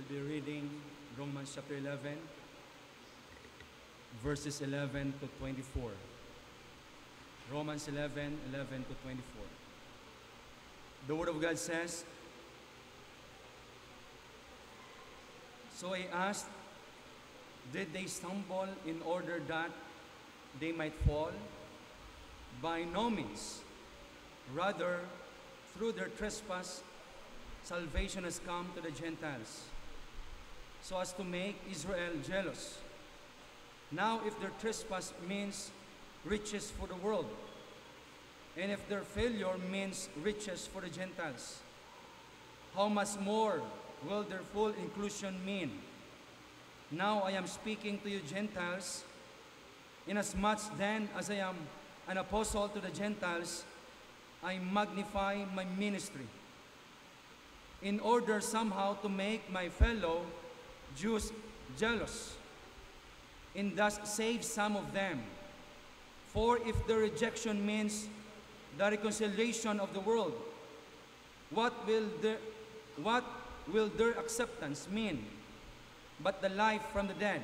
I'll be reading Romans chapter 11, verses 11 to 24. Romans 11, 11 to 24. The Word of God says, "So I asked, did they stumble in order that they might fall? By no means. Rather, through their trespass, salvation has come to the Gentiles, so as to make Israel jealous. Now, if their trespass means riches for the world, and if their failure means riches for the Gentiles, how much more will their full inclusion mean? Now I am speaking to you Gentiles, inasmuch then as I am an apostle to the Gentiles, I magnify my ministry, in order somehow to make my fellow Jews jealous, and thus save some of them. For if the rejection means the reconciliation of the world, what will their acceptance mean but the life from the dead?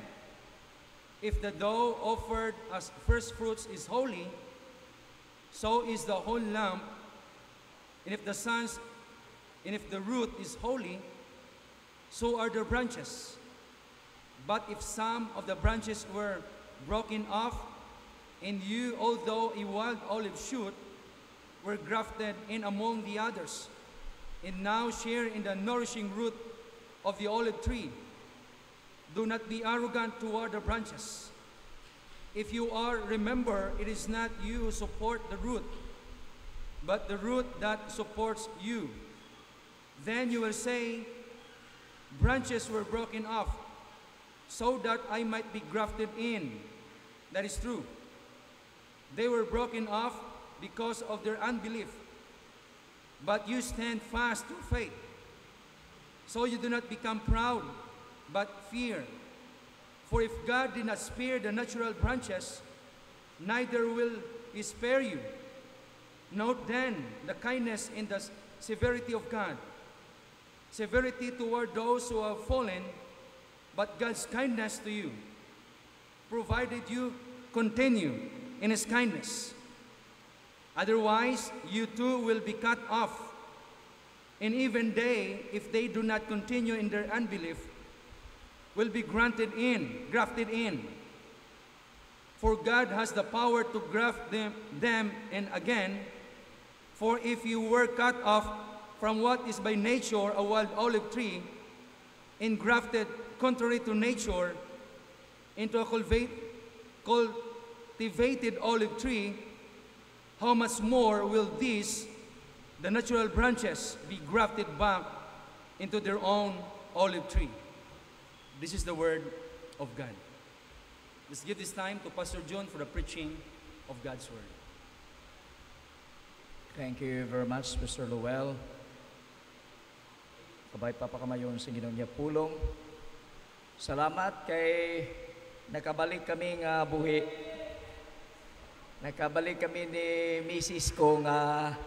If the dough offered as first fruits is holy, so is the whole lump. And if the root is holy, so are the branches. But if some of the branches were broken off, and you, although a wild olive shoot, were grafted in among the others, and now share in the nourishing root of the olive tree, do not be arrogant toward the branches. If you are, remember, it is not you who support the root, but the root that supports you. Then you will say, branches were broken off, so that I might be grafted in. That is true. They were broken off because of their unbelief, but you stand fast through faith. So you do not become proud, but fear. For if God did not spare the natural branches, neither will He spare you. Note then the kindness and the severity of God. Severity toward those who have fallen, but God's kindness to you, provided you continue in His kindness. Otherwise, you too will be cut off. And even they, if they do not continue in their unbelief, will be grafted in. For God has the power to graft them in again. For if you were cut off from what is by nature a wild olive tree, and grafted contrary to nature into a cultivated olive tree, how much more will these, the natural branches, be grafted back into their own olive tree? This is the word of God. Let's give this time to Pastor John for the preaching of God's word. Thank you very much, Mr. Lowell. Kabay papakamayon sa Ginoong niya pulong. Salamat kay nakabalik kami nga buhi. Nakabalik kami ni Mrs. ko nga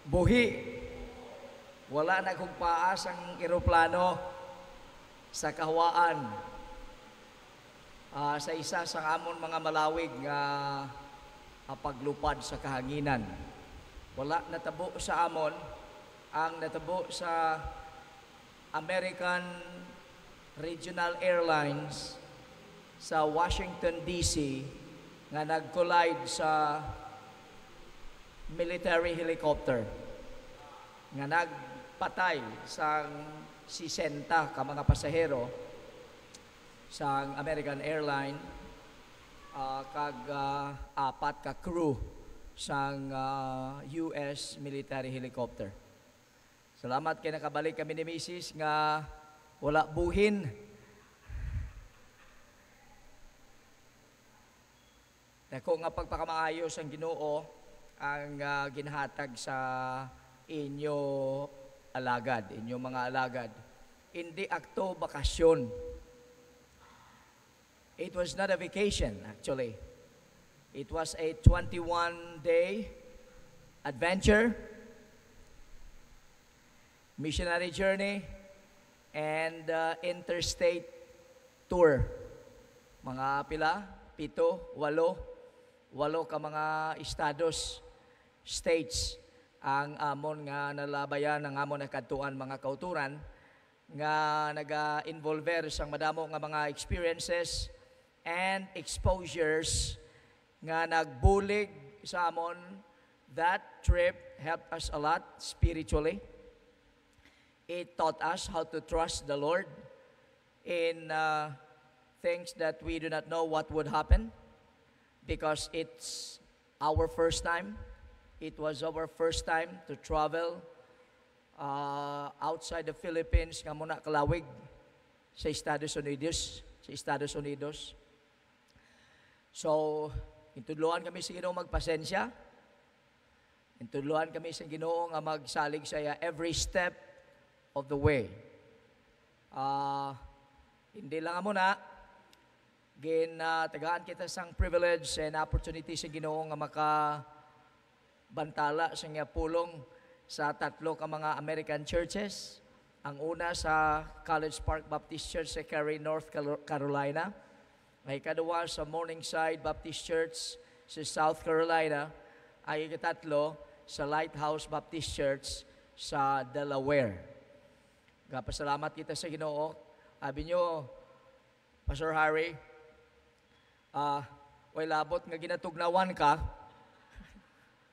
buhi. Wala na kong paas ang eroplano sa kahawaan. Sa isa sa amon mga malawig nga paglupad sa kahanginan. Wala natabo sa amon, ang natabo sa American Regional Airlines sa Washington, D.C. nga nag-collide sa military helicopter nga nagpatay sa 60 ka mga pasahero sa American Airline kag apat ka crew sa US military helicopter. Salamat kay nakabalik kami ni Mrs. nga wala buhin. Dako nga pagpakamaayos ang Ginoo ang ginhatag sa inyo alagad, inyo mga alagad. Hindi akto bakasyon. It was not a vacation actually. It was a 21-day adventure, missionary journey, and interstate tour. Mga pila, 7, 8 ka mga estados, states ang amon nga nalabayan ang amon nakadtuan mga kauturan nga naga-involver sang madamo nga mga experiences and exposures nga nagbulig sa amon. That trip helped us a lot spiritually. It taught us how to trust the Lord in things that we do not know what would happen because it's our first time. It was our first time to travel outside the Philippines nga muna kalawig sa Estados Unidos. So, intudluan kami sa Ginoo magpasensya. Intudluan kami sa Ginoo nga magsalig sa iya every step of the way. Hindi lang muna tagaan kita sang privilege and opportunity sa Ginoo nga makabantala sa iya pulong sa 3 ka mga American churches. Ang una sa College Park Baptist Church sa Cary, North Carolina. Ay ikaduwa sa Morningside Baptist Church sa South Carolina. Ay ikatatlo sa Lighthouse Baptist Church sa Delaware. Kapasalamat kita sa Ginoo. Sabi nyo, Pastor Harry, way labot nga ginatugnawan ka.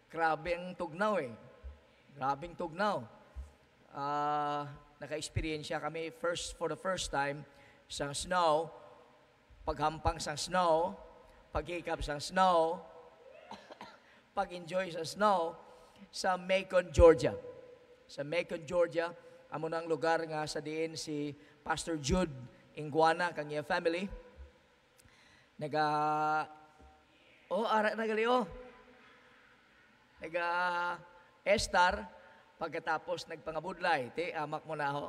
Grabe ang tugnaw eh. Grabing tugnaw. Naka-experience kami for the first time sa snow, paghampang sa snow, paghikap sa snow, pag-enjoy sa snow sa Macon, Georgia. Sa Macon, Georgia, amo nang lugar nga sa diin si Pastor Jude Iguana kang iya family. Estar, pagkatapos nagpangabudlay, amak mo na ho.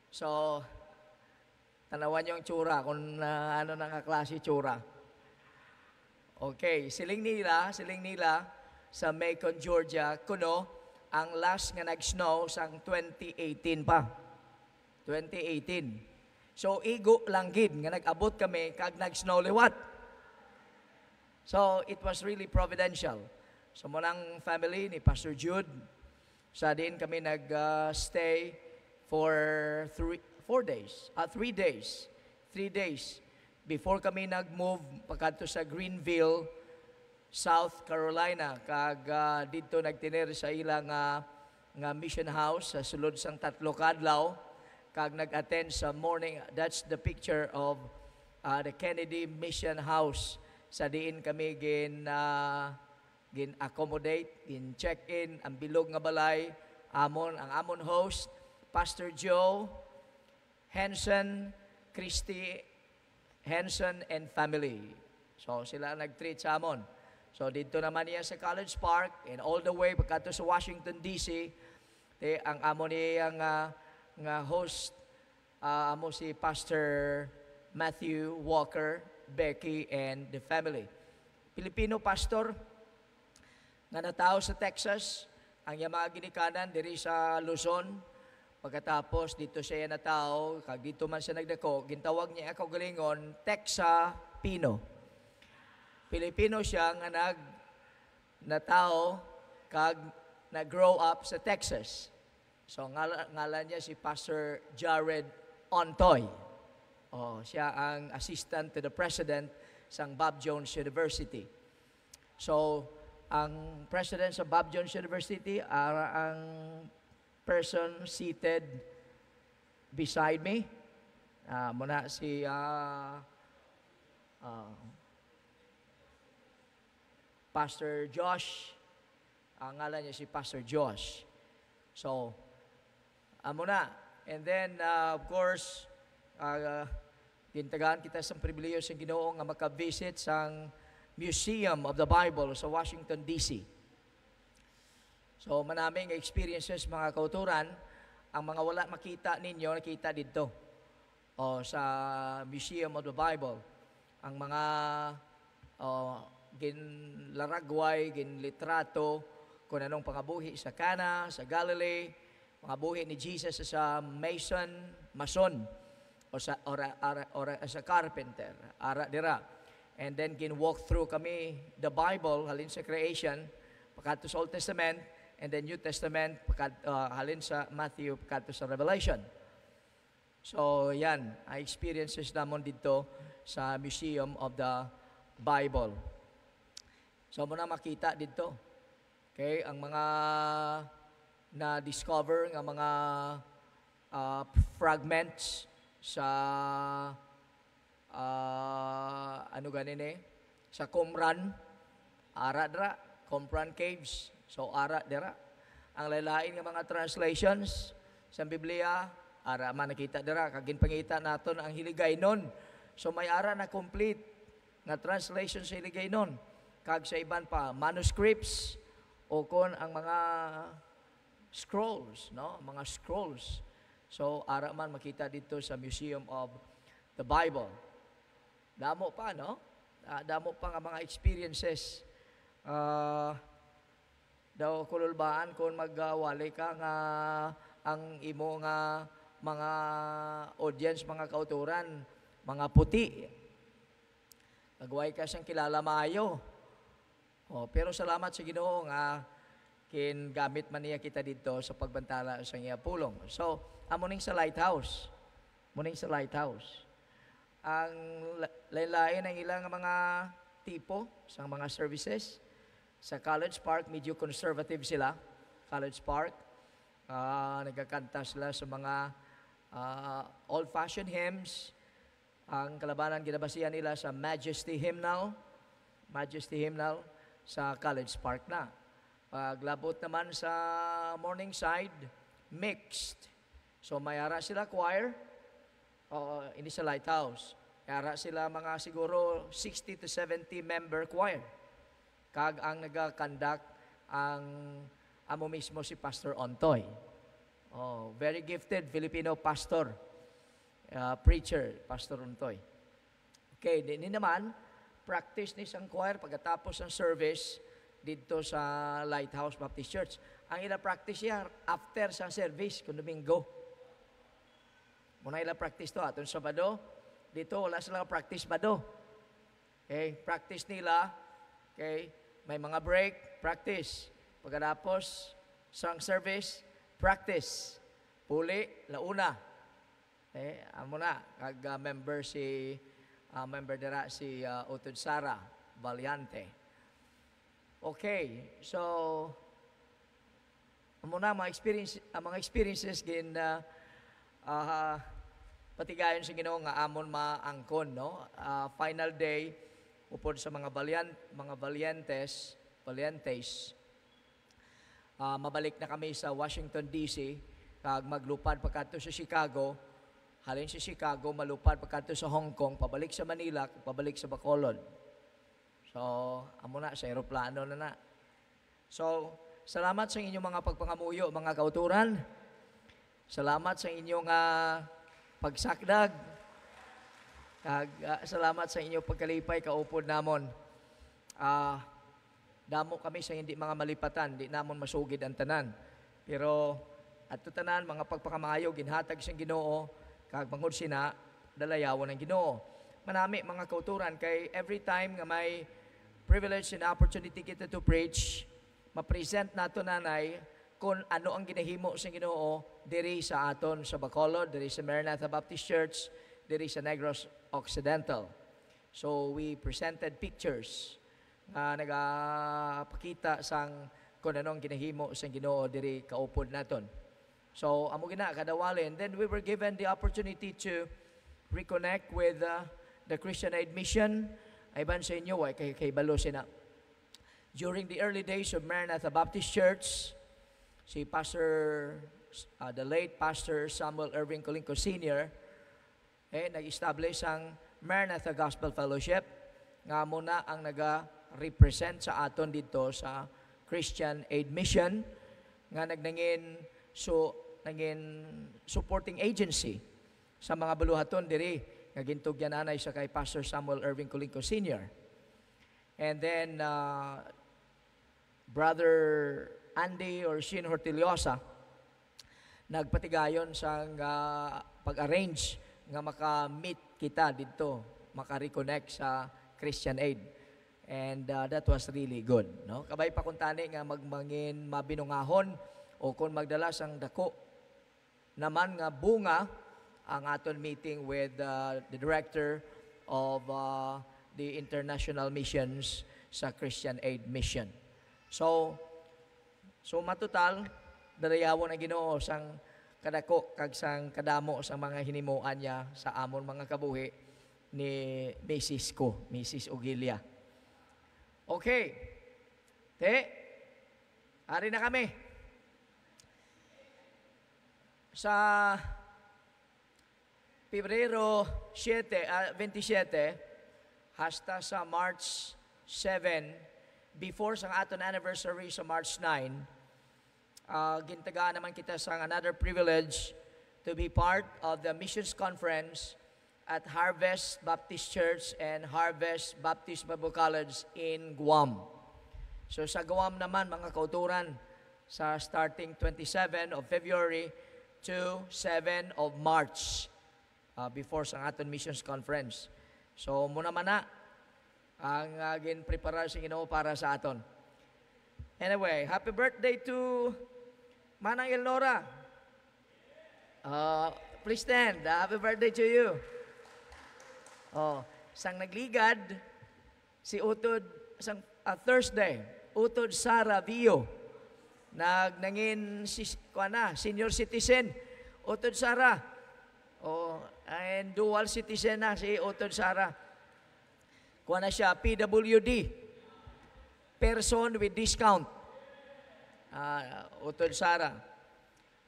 So, tanawan yung tsura, kung ano nang kaklase tsura. Okay, siling nila sa Macon, Georgia, kuno, ang last nga nag-snow sang 2018 pa. 2018. So, igo lang gid nga nag-abot kami kag nag-snow liwat. So, it was really providential. So, munang family ni Pastor Jude, sa din kami nag-stay for 3 days. 3 days. Before kami nag-move pagkadto sa Greenville, South Carolina, kag dito nagtinir sa ilang nga mission house sa sulod sang 3 kadlaw, kag nag-attend sa morning. That's the picture of the Kennedy Mission House. Sa diin kami gin-accommodate, gin-check-in, ang bilog nga balay, ang amon host, Pastor Joe Henson, Christy Henson and family. So sila nag-treat sa amon. So dito naman niya sa College Park and all the way pagkadto sa Washington DC, ang amon niya nga host, amo si Pastor Matthew Walker, Becky and the family. Filipino pastor nga natao sa Texas, ang iya mga ginikanan diri sa Luzon. Pagkatapos dito siya natao, kag dito man siya nagdako, gintawag niya ako galingon Texapino. Pilipino siya nga natao kag nag-grow up sa Texas. So ngalan niya si Pastor Jared Ontoy. Siya ang assistant to the president sang Bob Jones University. So ang president sa Bob Jones University ang person seated beside me. Muna si Pastor Josh. Ang ngalan niya si Pastor Josh. So, muna. And then, of course, gintagaan kita sa pribileyo sa Ginoo nga makavisit sang Museum of the Bible sa Washington, D.C. So, manaming experiences mga kauturan, ang mga wala makita ninyo, nakita dito. Sa Museum of the Bible. Ang mga ginlaragway, ginlitrato, kung anong pangabuhi sa Cana, sa Galilee, mga buhi ni Jesus sa mason, o sa carpenter, ara dira. And then walk through kami the Bible, halin sa creation, pagkadto sa Old Testament, and then New Testament, halin sa Matthew, pagkadto sa Revelation. So, yan, ang experiences namon dito sa Museum of the Bible. So, muna makita dito. Okay, ang mga na-discover, ang mga fragments sa sa Qumran, ara dira, Qumran Caves. So ara dira. Ang lalain nga mga translations sa Biblia, ara man nakita dira, kag ginpangita naton ang Hiligaynon. So may ara na complete nga translation sa Hiligaynon. Kag sa iban pa manuscripts o kon ang mga scrolls, no? Mga scrolls. So ara man makita dito sa Museum of the Bible. Damo pa, no? Damo pa nga mga experiences. Daw kululbaan kung magwali ka nga ang imo nga mga audience, mga kauturan, mga puti. Nagway ka siyang kilala maayo. Pero salamat sa Ginoo nga gamit man niya kita dito sa pagbantala sa iya pulong. So, amuning sa lighthouse. Muning sa lighthouse. Ang lain-lain ang ilang mga tipo sa mga services. Sa College Park, medyo conservative sila. College Park, nagkakanta sila sa mga old-fashioned hymns. Ang kalabanan ginabasihan nila sa Majesty Hymnal sa College Park na. Paglabot naman sa Morningside, mixed. So mayara sila choir, hindi sa lighthouse. Mayara sila mga siguro 60 to 70 member choir. Kag ang nag-conduct ang amo mismo si Pastor Ontoy. Very gifted Filipino pastor, preacher, Pastor Ontoy. Okay, din naman, practice ni sang choir pagkatapos ng service dito sa Lighthouse Baptist Church. Ang ila practice niya after sa service, kung Domingo. Muna ila practice to, atong Sabado, dito wala silang practice Bado. Okay, practice nila, okay, may mga break, practice. Pagkatapos, sang service, practice. Puli, launa. Okay, amo na, member dira si Utod Sara Valiante. Okay, so muna mga experiences din patigayon sa Ginoo nga amon maangkon, no? Final day upod sa mga valientes, mabalik na kami sa Washington DC kag maglupad pagkadto sa Chicago. Halin sa Chicago, malupad pagkadto sa Hong Kong, pabalik sa Manila, pabalik sa Bacolod. So, amo na, sa aeroplano na. So, salamat sa inyong mga pagpangamuyo, mga kauturan. Salamat sa inyong pagsakdag. Salamat sa inyong pagkalipay, kaupod namon. Damo kami sa hindi mga malipatan, di namon masugid ang tanan. Pero, at tanan, mga pagpakamayo, ginhatag siyang Ginoo, kag bangod sina, dalayawon ng Ginoo. Manami, mga kauturan, kay every time nga may privilege and opportunity kita to preach, ma-present nato nanay kung ano ang ginahimo sa Ginoo diri sa aton sa Bacolod, diri sa Maranatha Baptist Church, diri sa Negros Occidental. So we presented pictures na nagapakita sang kung anong ginahimo sa Ginoo diri kaupod naton. So amo gina kadawalin, then we were given the opportunity to reconnect with the Christian Aid Mission. Ayban sa inyo, kay balo sina. During the early days of Maranatha Baptist Church, si the late Pastor Samuel Irving Colinco Sr., nag-establish ang Maranatha Gospel Fellowship, nga muna ang naga-represent sa aton dito sa Christian Aid Mission, nga naging supporting agency sa mga baluhaton diri nga gintugyan anay sa kay Pastor Samuel Irving Colinco Sr. And then Brother Andy or Shin Hortiliosa, nagpatigayon sa pag-arrange nga maka-meet kita dito, maka-reconnect sa Christian Aid. And that was really good. No? Kabay pa kung tani nga magmangin mabinungahon o kung magdala sang dako naman nga bunga ang aton meeting with the director of the international missions sa Christian Aid Mission. So matutal, darayawon ang Ginoo sang kadako kag sang kadamo sa mga hinimuan niya sa amon mga kabuhi ni Mrs. Ogilia. Okay. Ari na kami. Sa Pebrero 27 hasta sa March 7, before sa aton anniversary sa March 9, gintagaan naman kita sa another privilege to be part of the missions conference at Harvest Baptist Church and Harvest Baptist Bible College in Guam. So sa Guam naman, mga kauturan, sa starting 27 of February to 7 of March, before sa aton missions conference. So muna man na ang ginprepara sa Ginoo para sa aton. Anyway, happy birthday to Manang Elnora. Please stand. Happy birthday to you. Sang nagligad, si Utod, sang Thursday, Utod Sara Vio, nangin senior citizen, Utod Sara. And dual citizen na si Utod Sara. Kuha na siya, PWD, person with discount. Utod Sara.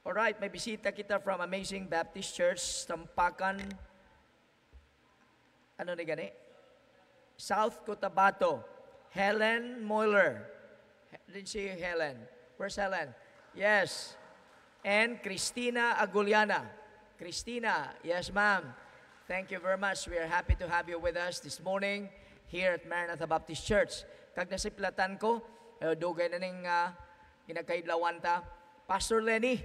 Alright, may bisita kita from Amazing Baptist Church, Tampakan, ano na gani? South Cotabato. Helen Moeller. Didn't see Helen. Where's Helen? Yes. And Christina Aguliana. Christina, yes ma'am. Thank you very much. We are happy to have you with us this morning here at Maranatha Baptist Church. Kag nasiplatan ko, dugay na ning ginagkaidlawan ta, Pastor Lenny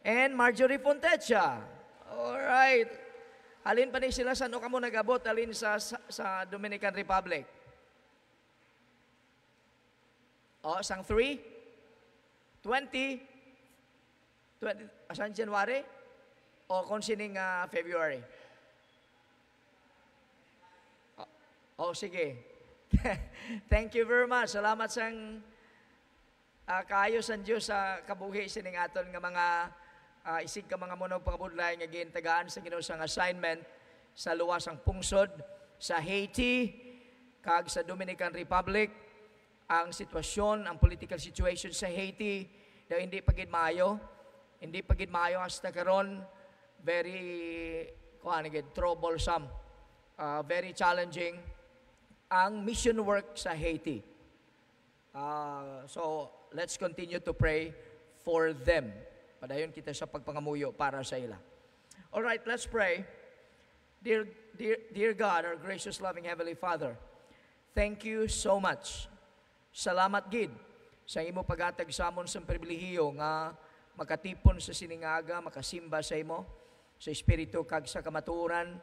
and Marjorie Fontecha. Alright. Alin pa ni sila sa ano ka mo nagabot? Alin sa Dominican Republic? Sang 3? 20? Asan January? O kung sining February? Sige. Thank you very much. Salamat sang kaayo sa Diyos sa kabuhi sining aton nga mga isig ka mga monog pangabudlay nga gintagaan sa Ginoo sang assignment sa luwas ang pungsod sa Haiti kag sa Dominican Republic. Ang sitwasyon, ang political situation sa Haiti daw hindi pagid maayo. Hindi pagid maayo hasta karon, very troublesome, very challenging ang mission work sa Haiti. So let's continue to pray for them. Padayon kita sa pagpangamuyo para sa ila. All right, let's pray. Dear God, our gracious, loving Heavenly Father, thank you so much. Salamat gid sa imo paghatag sa amon sa pribilehiyo nga makatipon sa siningaga, makasimba sa imo sa espiritu kag sa kamaturan,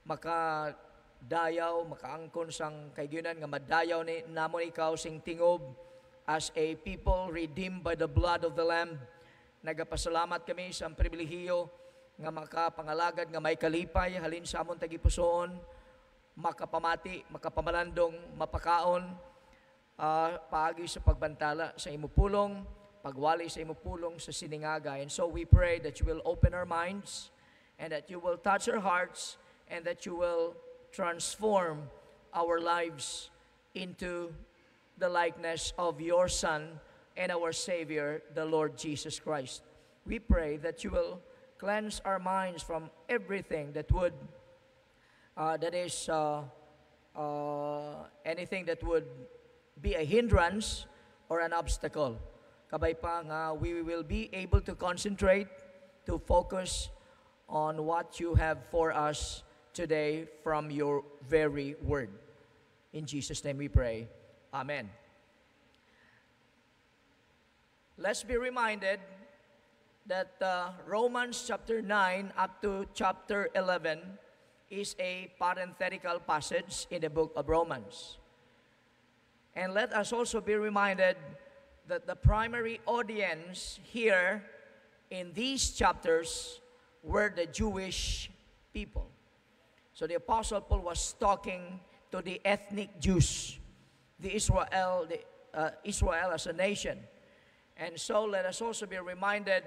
makadayaw, makaangkon sang kaygunan nga madayaw ni namon ikaw sing tingob as a people redeemed by the blood of the Lamb. Nagapasalamat kami sa pribilehiyo nga makapangalagad nga may kalipay halin sa amon tagipusoon, makapamati, makapamalandong, mapakaon, paagi sa pagbantala sa imupulong, pagwali sa imupulong sa siningaga. And so we pray that you will open our minds and that you will touch our hearts and that you will transform our lives into the likeness of your Son and our Savior, the Lord Jesus Christ. We pray that you will cleanse our minds from everything that would, anything that would be a hindrance or an obstacle. Kabay pa nga, we will be able to concentrate, to focus on what you have for us today from your very word. In Jesus' name we pray. Amen. Let's be reminded that Romans chapter 9 up to chapter 11 is a parenthetical passage in the book of Romans. And let us also be reminded that the primary audience here in these chapters were the Jewish people. So the Apostle Paul was talking to the ethnic Jews, Israel as a nation. And so let us also be reminded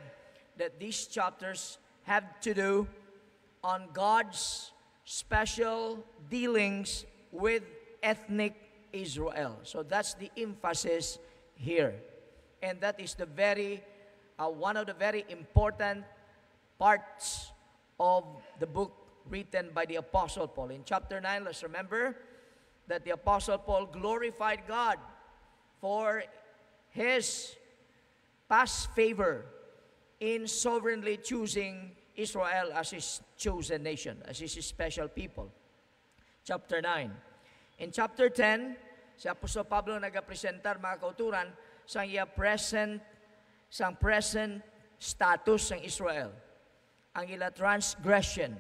that these chapters have to do on God's special dealings with ethnic Israel. So that's the emphasis here. And that is the one of the very important parts of the book written by the Apostle Paul. In chapter 9, let's remember that the Apostle Paul glorified God for his past favor in sovereignly choosing Israel as his chosen nation, as his special people. Chapter 9. In chapter 10, si Apostol Pablo nagapresentar mga kauturan sa present status ng Israel, ang ila transgression,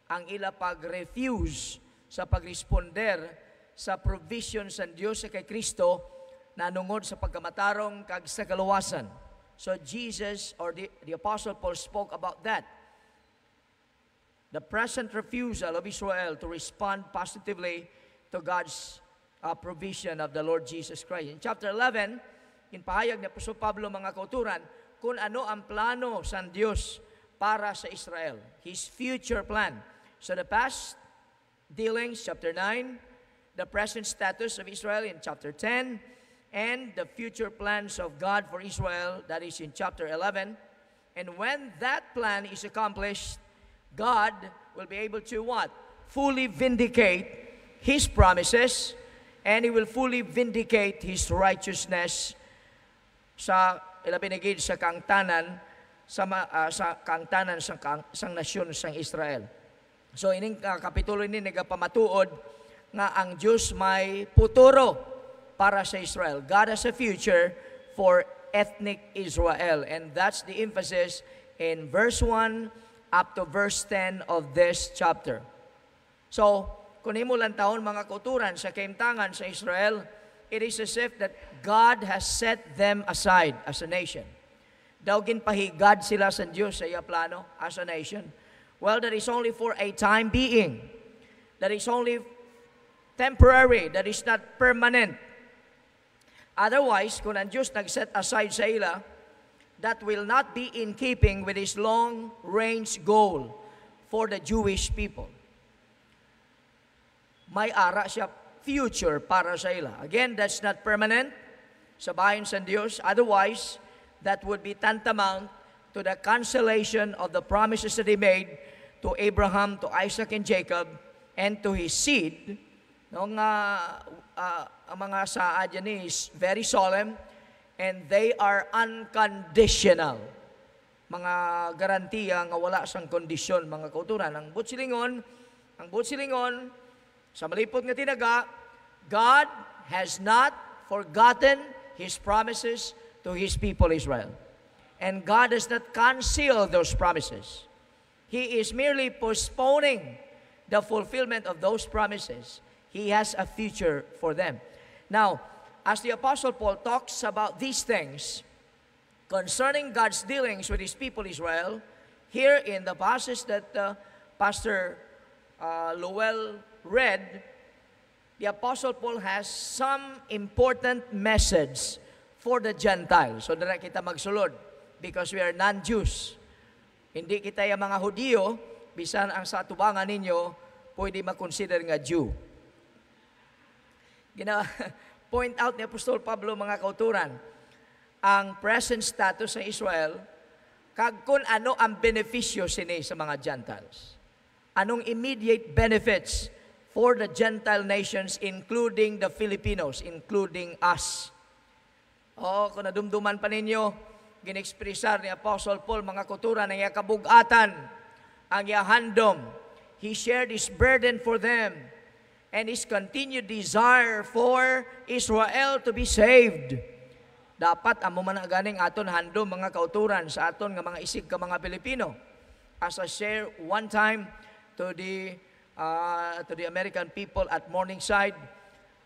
ang ila pag-refuse sa pag-responder sa provision sa Diyos sa kay Kristo na nungod sa pagkamatarong kag sa kaluwasan. So Jesus or the Apostle Paul spoke about that. The present refusal of Israel to respond positively to God's provision of the Lord Jesus Christ. In chapter 11, inpahayag ni Apostol Pablo mga kauturan kung ano ang plano sa Diyos para sa Israel. His future plan. So the past dealings, chapter 9, the present status of Israel in chapter 10, and the future plans of God for Israel, that is in chapter 11. And when that plan is accomplished, God will be able to what? Fully vindicate His promises, and He will fully vindicate His righteousness sa ilabinigid sa kangtanan sa kangtanan sang nasyon sang Israel. So ining kapitulo ini nagapamatuod nga ang Diyos may futuro para sa Israel. God has a future for ethnic Israel, and that's the emphasis in verse 1 up to verse 10 of this chapter. So, kung imo lang taon mga kauturan sa kaimtangan sa Israel, it is as if that God has set them aside as a nation. Daw ginpahigad sila sa Diyos sa iya plano as a nation. Well, that is only for a time being. That is only temporary. That is not permanent. Otherwise, kung ang Diyos nag-set aside sa ila, that will not be in keeping with His long-range goal for the Jewish people. May ara siya future para sa ila. Again, that's not permanent sa bayan sa Diyos. Otherwise, that would be tantamount to the cancellation of the promises that He made to Abraham, to Isaac, and Jacob, and to his seed. Ang mga saad yan is very solemn, and they are unconditional. Mga garantiya nga wala sang kondisyon, mga kauturan. Ang butsilingon, sa malipot nga tinaga, God has not forgotten His promises to His people Israel. And God does not conceal those promises. He is merely postponing the fulfillment of those promises. He has a future for them. Now, as the Apostle Paul talks about these things concerning God's dealings with His people Israel, here in the passage that Pastor Lowell read, the Apostle Paul has some important message for the Gentiles. So, dara kita magsulod because we are non-Jews. Hindi kita yung mga Hudiyo, bisan ang sa tubangan ninyo, pwede makonsider nga Jew. Point out ni Apostol Pablo mga kauturan, ang present status sa Israel, kag kung ano ang benepisyo sini sa mga Gentiles. Anong immediate benefits for the Gentile nations, including the Filipinos, including us. Kung nadumduman pa ninyo, ginekspresar ni Apostle Paul mga kauturan ang iya kabugatan, ang iya handom. He shared His burden for them, and His continued desire for Israel to be saved. Dapat amo man ganing aton handom mga kauturan sa aton nga mga isig ka mga Pilipino. As I share one time to the American people at Morningside,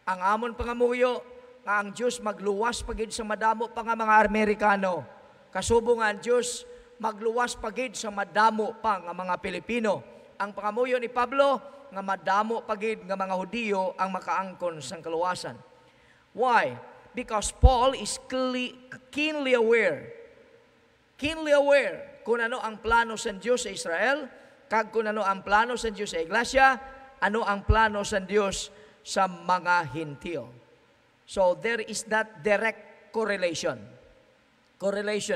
ang amon pangamuyo nga ang Dios magluwas pagid sa madamo pa nga mga Amerikano. Kasubong ang Dios magluwas pagid sa madamo pa nga mga Pilipino. Ang pangamuyo ni Pablo nga madamo pagid nga mga Hudiyo ang makaangkon sang kaluwasan. Why? Because Paul is keenly aware kung ano ang plano sa Diyos sa Israel, kag kung ano ang plano sa Diyos sa Iglesia, ano ang plano sa Diyos sa mga Hintil. So there is that direct correlation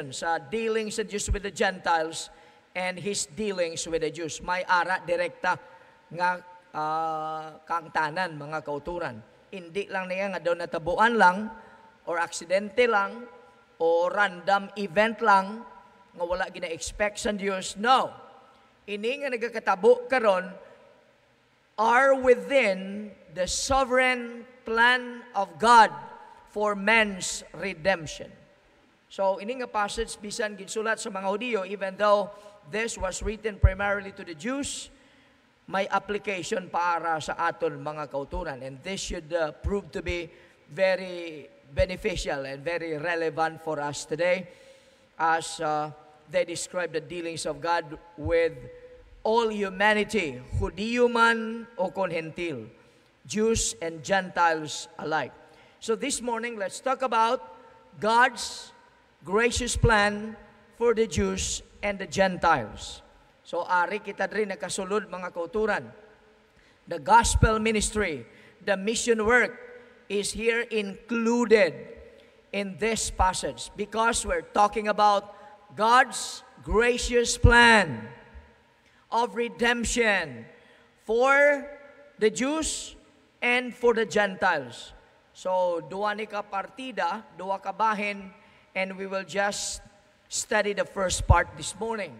sa dealings sa Diyos with the Gentiles and His dealings with the Jews. May ara direkta nga kaangtanan mga kauturan. Hindi lang niya nga daw natabuan lang or aksidente lang o random event lang nga wala gina-expect sa Diyos. No. Ini nga nagkakatabo karon are within the sovereign plan of God for man's redemption. So, ini nga passage bisan ginsulat sa mga Hudiyo, even though this was written primarily to the Jews, may application para sa aton mga kauturan. And this should prove to be very beneficial and very relevant for us today as they describe the dealings of God with all humanity, Hudiyo man o kon Hentil, Jews and Gentiles alike. So this morning, let's talk about God's gracious plan for the Jews and the Gentiles. So ari kita rin nakasulod mga kauturan. The gospel ministry, the mission work is here included in this passage because we're talking about God's gracious plan of redemption for the Jews and for the Gentiles. So, duwa ni ka partida, duwa ka bahin, and we will just study the first part this morning.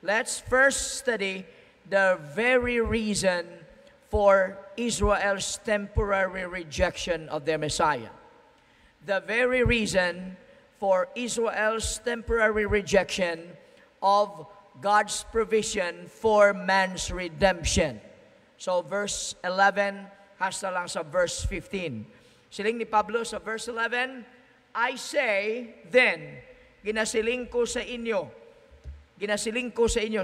Let's first study the very reason for Israel's temporary rejection of their Messiah. The very reason for Israel's temporary rejection of God's provision for man's redemption. So verse 11 hasta lang sa verse 15. Siling ni Pablo sa verse 11, I say then, ginasiling ko sa inyo,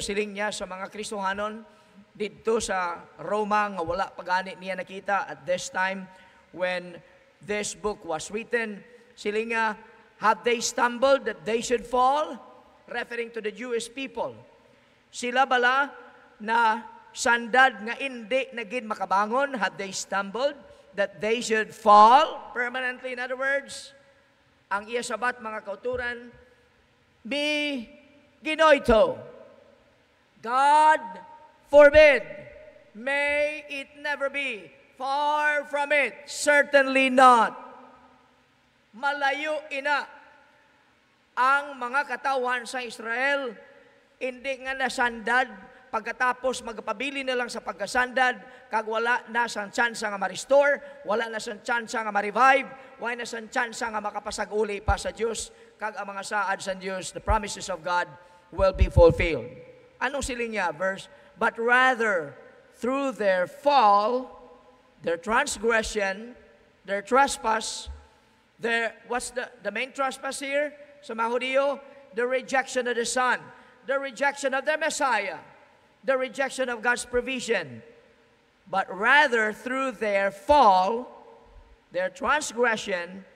siling niya sa mga Kristohanon, dito sa Roma nga wala pagani niya nakita at this time when this book was written. Siling nga, have they stumbled that they should fall? Referring to the Jewish people. Sila bala na sandad nga hindi nagid makabangon? Have they stumbled that they should fall permanently? In other words, ang iya sabat mga kauturan, be ginoito. God forbid. May it never be. Far from it. Certainly not. Malayo ina ang mga katawan sa Israel. Hindi nga nasandad pagkatapos magpabili na lang sa pagkasandad, kag wala na sang tsansa nga ma-restore, wala na sang tsansa nga ma-revive, wala na sang tsansa nga makapasag-uli pa sa Diyos, kag ang mga saad sa Diyos, the promises of God will be fulfilled. Anong siling niya? Verse, but rather, through their fall, their transgression, their trespass, what's the main trespass here? Sa mga Hudiyo, the rejection of the Son, the rejection of the Messiah, the rejection of God's provision. But rather, through their fall, their transgression,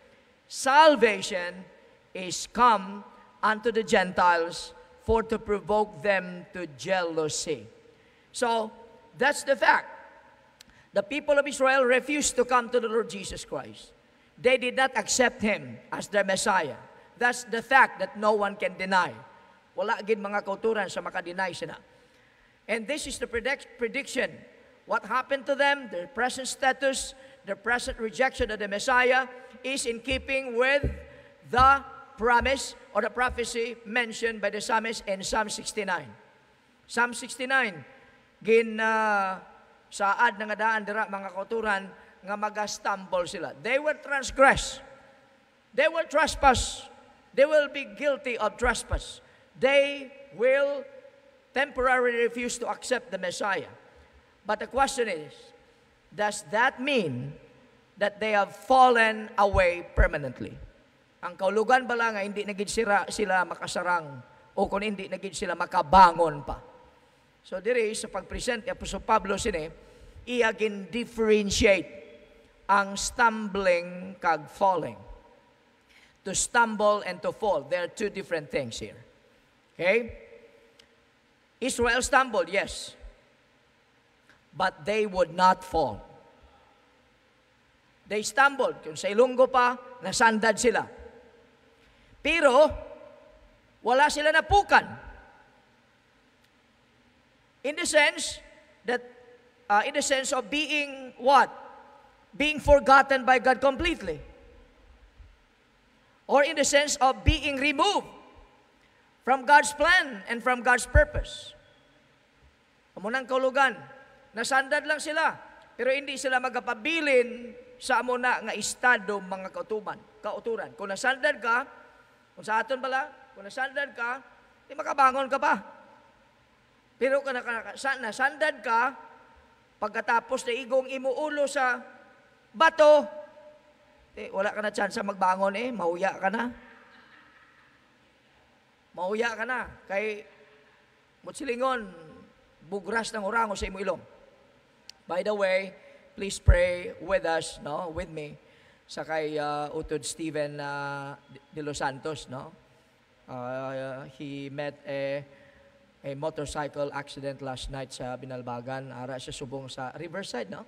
salvation is come unto the Gentiles for to provoke them to jealousy. So, that's the fact. The people of Israel refused to come to the Lord Jesus Christ. They did not accept Him as their Messiah. That's the fact that no one can deny. Wala gid mga kauturan sa maka-deny sila. And this is the prediction. What happened to them, their present status, their present rejection of the Messiah is in keeping with the promise or the prophecy mentioned by the psalmist in Psalm 69. Psalm 69, saad na nga daan dira mga kauturan nga maga-stumble sila. They will transgress. They will trespass. They will be guilty of trespass. They will temporarily refuse to accept the Messiah. But the question is, does that mean that they have fallen away permanently? Ang kaulugan bala nga hindi nagid sila makasarang o kung hindi nagid sila makabangon pa. So diri sa pagpresent ni Apostol Pablo sini, iya gin differentiate ang stumbling kag falling. To stumble and to fall, there are two different things here. Okay? Israel stumbled, yes. But they would not fall. They stumbled. Kung sa Ilonggo pa, nasandad sila. Pero, wala sila napukan. In the sense of being what? Being forgotten by God completely. Or in the sense of being removed from God's plan and from God's purpose. Amunang kaulugan, nasandad lang sila, pero hindi sila magapabilin sa amuna nga estado mga kauturan. Kung nasandad ka, kung sa aton pala, kung nasandad ka, di makabangon ka pa. Pero kung nasandad ka, pagkatapos na igong imuulo sa bato, wala ka na chance magbangon mahuya ka na. Mahuya ka na. Kay, mutsilingon, bugras ng orango sa imo ilong. By the way, please pray with us, no, with me, sa kay Utod Steven de los Santos, no. He met a motorcycle accident last night sa Binalbagan. Ara siya subong sa Riverside, no.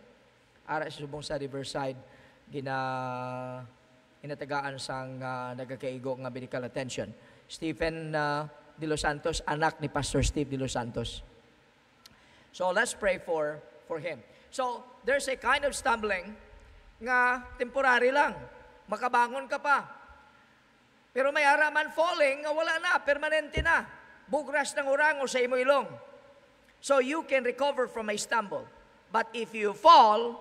Ara siya subong sa Riverside, inatagaan sang nagakaigo nga medical attention. Stephen de los Santos, anak ni Pastor Steve de los Santos. So let's pray for him. So there's a kind of stumbling nga temporary lang. Makabangon ka pa. Pero may araman falling nga wala na, permanente na. Bugras ng orango sa imo ilong. So you can recover from a stumble. But if you fall,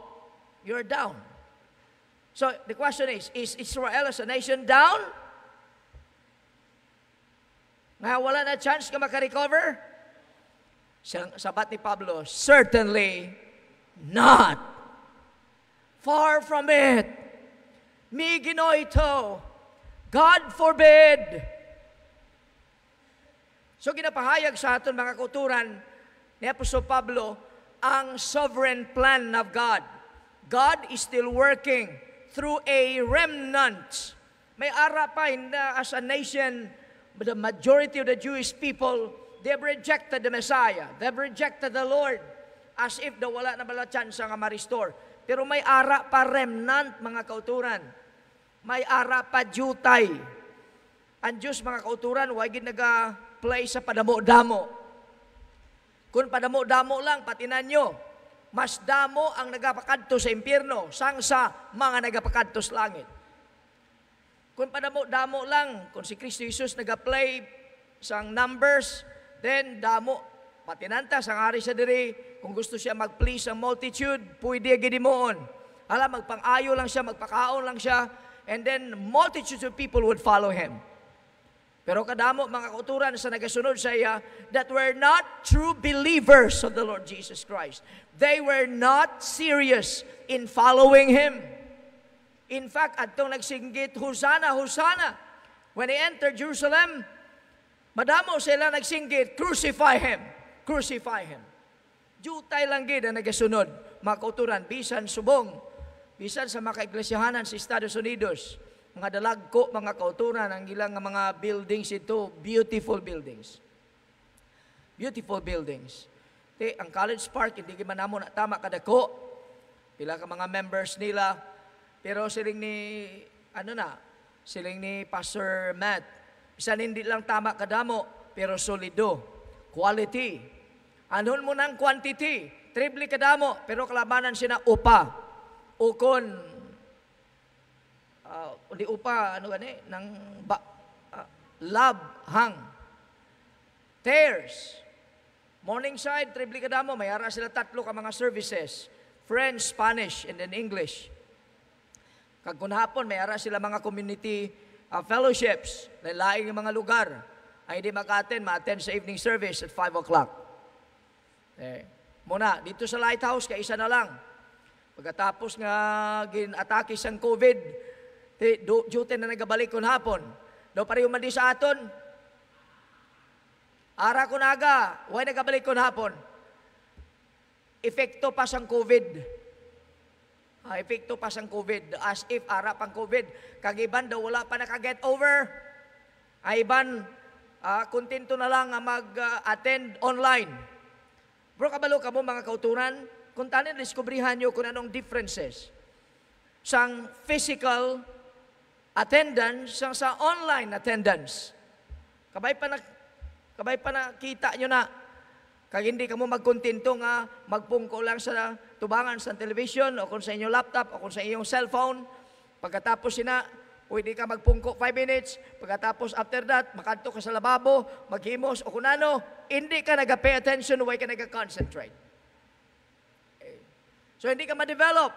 you're down. So the question is Israel as a nation down? Nga wala na chance ka makarecover? Sabat ni Pablo, certainly not. Far from it. Mi ginoito. God forbid. So ginapahayag sa aton mga kauturan ni Apostol Pablo ang sovereign plan of God. God is still working through a remnant. May ara pa as a nation, but the majority of the Jewish people, they've rejected the Messiah. They've rejected the Lord as if daw wala na bala chance nga ma-restore. Pero may ara pa remnant, mga kauturan. May ara pa jutay. Ang Diyos, mga kauturan, huwag naga-play sa padamo-damo. Kung padamo-damo lang, patinan nyo, mas damo ang nagapakadto sa impyerno, sang sa mga nagapakadto sa langit. Kung padamo-damo lang, kung si Kristo Jesus nag-play sang numbers, then damo, patinanta sang hari sa diri, kung gusto siya mag-please ang multitude, pwede gidimoon. Alam, magpang-ayo lang siya, magpakaon lang siya, and then multitudes of people would follow him. Pero kadamo, mga kauturan sa nagasunod sa iya, that were not true believers of the Lord Jesus Christ. They were not serious in following him. In fact, atong nagsinggit, Hosanna, Hosanna. When they entered Jerusalem, madamo sila nagsinggit, crucify him, crucify him. Jutay lang gid ang nagasunod, mga kauturan, bisan subong, bisan sa mga kaiglesiyahanan sa Estados Unidos, mga dalagko, mga kauturan, ang ilang mga buildings ito, beautiful buildings. Beautiful buildings. Ang College Park, hindi man namo na tama kadako, pila ka mga members nila, pero siling ni Pastor Matt, bisan hindi lang tama kadamo, pero solido, quality. Anon mo ng quantity, triple kadamo, pero kalabanan sina upa. Ukon, di upa, lab, hang. Tears. Morningside, triple kadamo, may ara sila tatlo ka mga services. French, Spanish, and then English. Kag kunhapon, may ara sila mga community fellowships, lain-laing mga lugar. Ay hindi ma-attend sa evening service at 5 o'clock. Muna, dito sa Lighthouse, kay isa na lang. Pagkatapos nga gin-atake sang COVID, duty na nagabalik kunhapon. Daw pareho man di sa aton. Ara kunaga, way nagabalik kunhapon. Epekto pa sang COVID. Epekto pa sang COVID, as if ara pang COVID. Kag iban daw wala pa naka-get over. Iban, kontento na lang mag-attend online. Bro, kabalo ka mo mga kauturan, kung tanin, diskubrihan nyo kung anong differences sang physical attendance sang sa online attendance. Kabay pa nakita nyo na, kag hindi ka mo magkontento nga magpungko lang sa tubangan sa television o kung sa inyong laptop o kung sa inyong cellphone. Pagkatapos pwede ka magpungko 5 minutes. Pagkatapos after that, makadto ka sa lababo, maghimos o kung ano, hindi ka nag-pay attention, huwag ka nag-concentrate. Okay. So hindi ka ma-develop.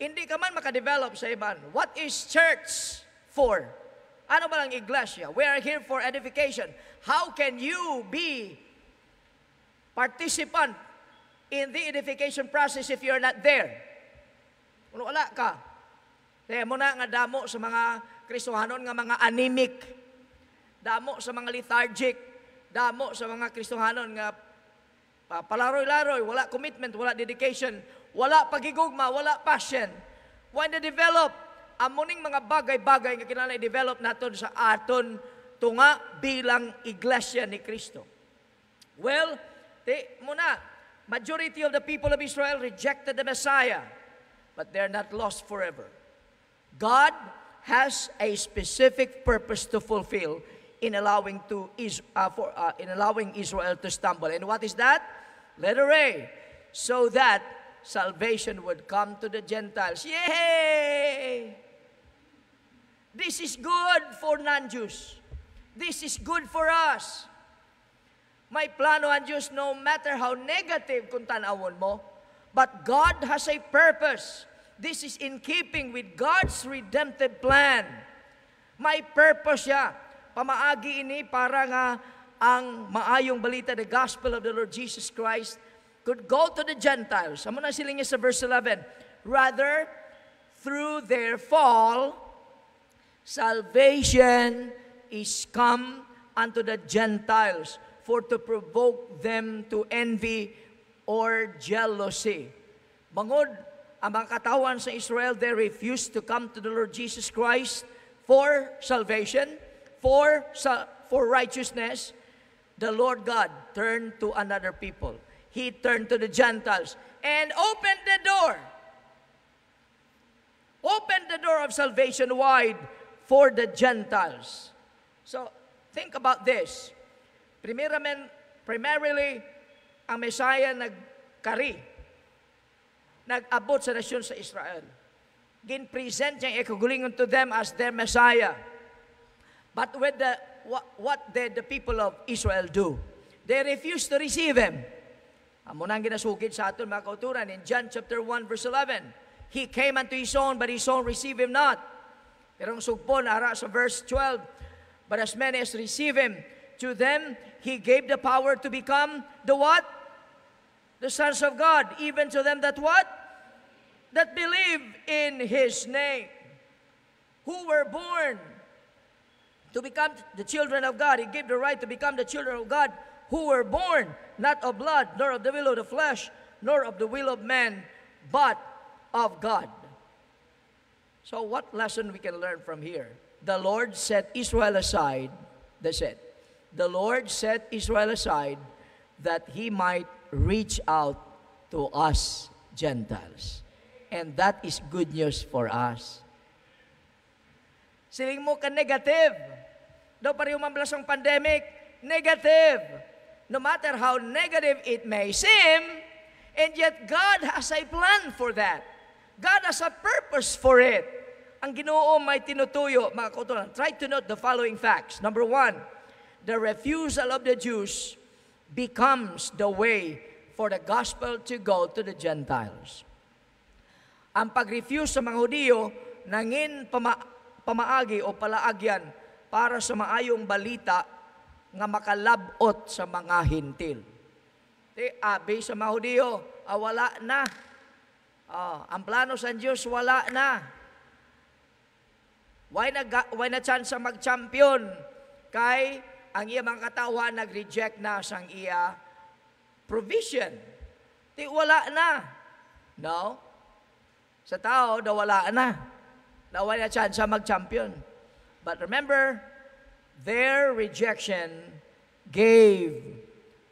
Hindi ka man makadevelop sa iban. What is church for? Ano ba lang iglesia? We are here for edification. How can you be participant in the edification process if you're not there? Kung wala ka. Kaya mo na nga damo sa mga Kristohanon nga mga anemic, damo sa mga lethargic, damo sa mga Kristohanon nga palaroy-laroy, wala commitment, wala dedication, wala pagigugma, wala passion. When they develop, amuning mga bagay-bagay nga kinahanglan i-develop naton sa aton tunga bilang iglesia ni Kristo. Well, muna, majority of the people of Israel rejected the Messiah, but they're not lost forever. God has a specific purpose to fulfill in allowing Israel to stumble. And what is that? Letter A, so that salvation would come to the Gentiles. Yay! This is good for non-Jews. This is good for us. May plano ang Diyos no matter how negative kung tanawon mo, but God has a purpose. This is in keeping with God's redemptive plan. May purpose siya. Pamaagi ini para nga ang maayong balita, the gospel of the Lord Jesus Christ, could go to the Gentiles. Amo na sila nga sa verse 11. Rather, through their fall, salvation is come unto the Gentiles, for to provoke them to envy or jealousy. Bangod, ang mga katawan sa Israel, they refused to come to the Lord Jesus Christ for salvation, for righteousness. The Lord God turned to another people. He turned to the Gentiles and opened the door. Opened the door of salvation wide for the Gentiles. So, think about this. Primarily, ang Messiah nag-abot sa nasyon sa Israel. Gin-present niyang ikagulingon to them as their Messiah. But what did the people of Israel do? They refused to receive Him. Amo nang ginasugid sa aton mga kauturan in John chapter 1 verse 11. He came unto His own, but His own received Him not. Pero ang sugpon, ara sa verse 12, but as many as receive Him, to them He gave the power to become the what? The sons of God, even to them that what? That believe in His name. Who were born to become the children of God. He gave the right to become the children of God, who were born not of blood, nor of the will of the flesh, nor of the will of man, but of God. So what lesson we can learn from here? The Lord set Israel aside, that's it. The Lord set Israel aside that He might reach out to us Gentiles. And that is good news for us. Siling mo ka negative. Daw pareho mamblas ang pandemic, negative. No matter how negative it may seem, and yet God has a plan for that. God has a purpose for it. Ang Ginoo may tinutuyo, mga kautulan. Try to note the following facts. Number 1, the refusal of the Jews becomes the way for the gospel to go to the Gentiles. Ang pag-refuse sa mga Hudiyo nangin pamaagi o palaagyan para sa maayong balita nga makalabot sa mga hintil. Abi sa mga Hudiyo, wala na. Ang plano sa Diyos, wala na. Why na chance sa mag-champion? Kay ang iya mga katawan nag-reject na sang iya provision. Wala na. No? Sa tao, wala na. Why na chance sa mag-champion? But remember, their rejection gave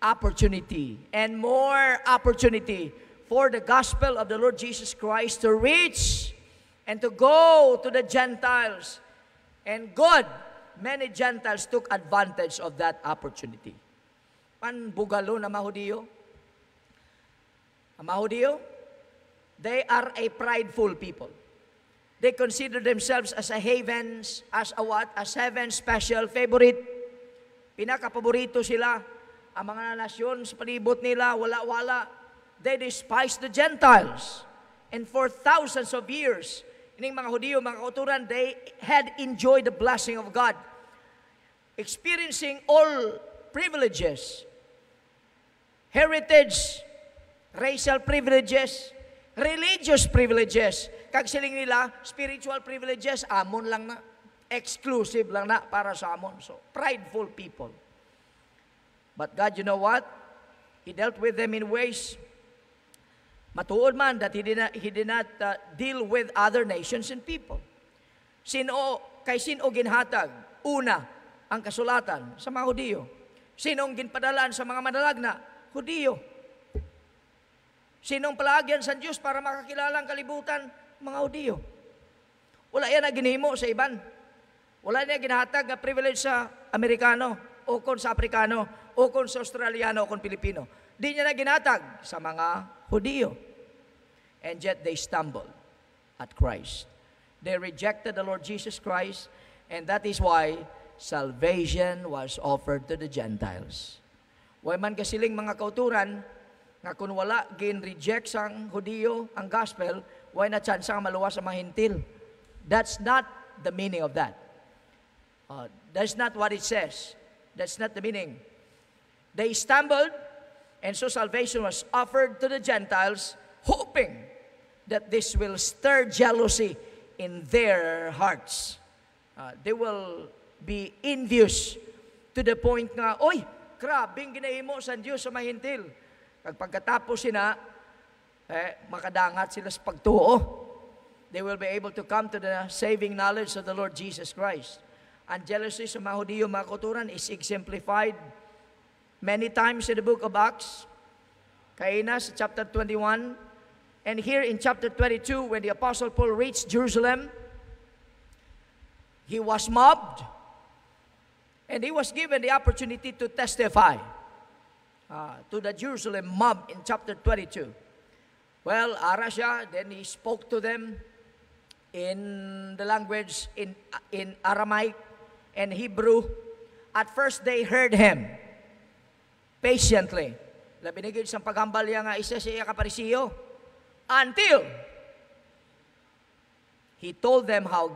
opportunity and more opportunity for the gospel of the Lord Jesus Christ to reach and to go to the Gentiles. And God, many Gentiles took advantage of that opportunity. Panbugalo na Mahudiyo? Ang Mahudiyo, they are a prideful people. They consider themselves as a heaven's, as a what? As heaven's special favorite. Pinakapaborito sila. Ang mga nasyon sa palibot nila, wala-wala. They despise the Gentiles. And for thousands of years, ining mga Hudiyo, mga kauturan, they had enjoyed the blessing of God. Experiencing all privileges, heritage, racial privileges, religious privileges. Kag siling nila, spiritual privileges, amon lang na. Exclusive lang na para sa amon. So, prideful people. But God, you know what? He dealt with them in ways matuod man that He did not deal with other nations and people. Kay sino ginhatag? Una, ang kasulatan sa mga Hudiyo. Sinong ginpadalaan sa mga manalagna? Hudiyo. Sinong palagyan sa Diyos para makakilala ang kalibutan? Mga Hudiyo. Wala yan na ginhimo sa iban. Wala niya ginhatag na privilege sa Amerikano, o kon sa Afrikano, o kon sa Australiano, o kon Pilipino. Di niya na ginhatag sa mga Hudiyo. And yet they stumbled at Christ. They rejected the Lord Jesus Christ, and that is why salvation was offered to the Gentiles. Way man kasiling mga kauturan, nga kung wala gin-reject sang Hudiyo ang gospel, why na chance ang maluwas sa mga hintil? That's not the meaning of that. That's not what it says. That's not the meaning. They stumbled, and so salvation was offered to the Gentiles, hoping that this will stir jealousy in their hearts. They will be envious to the point nga, oy, grabing ginahimo sa Diyos sa mahintil. Pagkatapos sina, makadangat sila sa pagtuo. They will be able to come to the saving knowledge of the Lord Jesus Christ. And jealousy sa mga Hudiyo, mga kauturan, is exemplified many times in the book of Acts. Kaina sa chapter 21. And here in chapter 22, when the Apostle Paul reached Jerusalem, he was mobbed. And he was given the opportunity to testify to the Jerusalem mob in chapter 22. Well, ara siya, then he spoke to them in the language in Aramaic and Hebrew. At first, they heard him patiently. Labinigid sa paghambal niya nga isa siya kaparisiyo. Until he told them how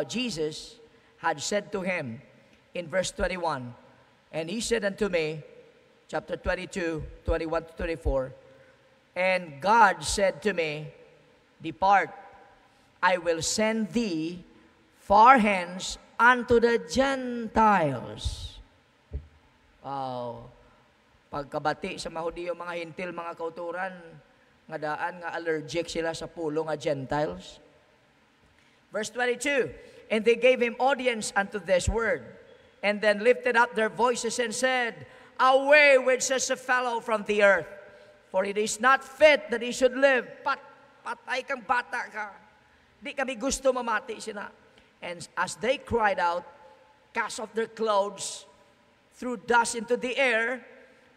Jesus had said to him in verse 21, and he said unto me, chapter 22, 21 to 24, and God said to me, depart, I will send thee far hence unto the Gentiles. Pagkabati sa mga Hudiyo, mga hintil, mga kauturan, nga daan nga allergic sila sa pulo nga Gentiles. Verse 22, and they gave him audience unto this word, and then lifted up their voices and said, away with such a fellow from the earth, for it is not fit that he should live. Patay kang bata ka. Di kami gusto mamati sila. And as they cried out, cast off their clothes, threw dust into the air,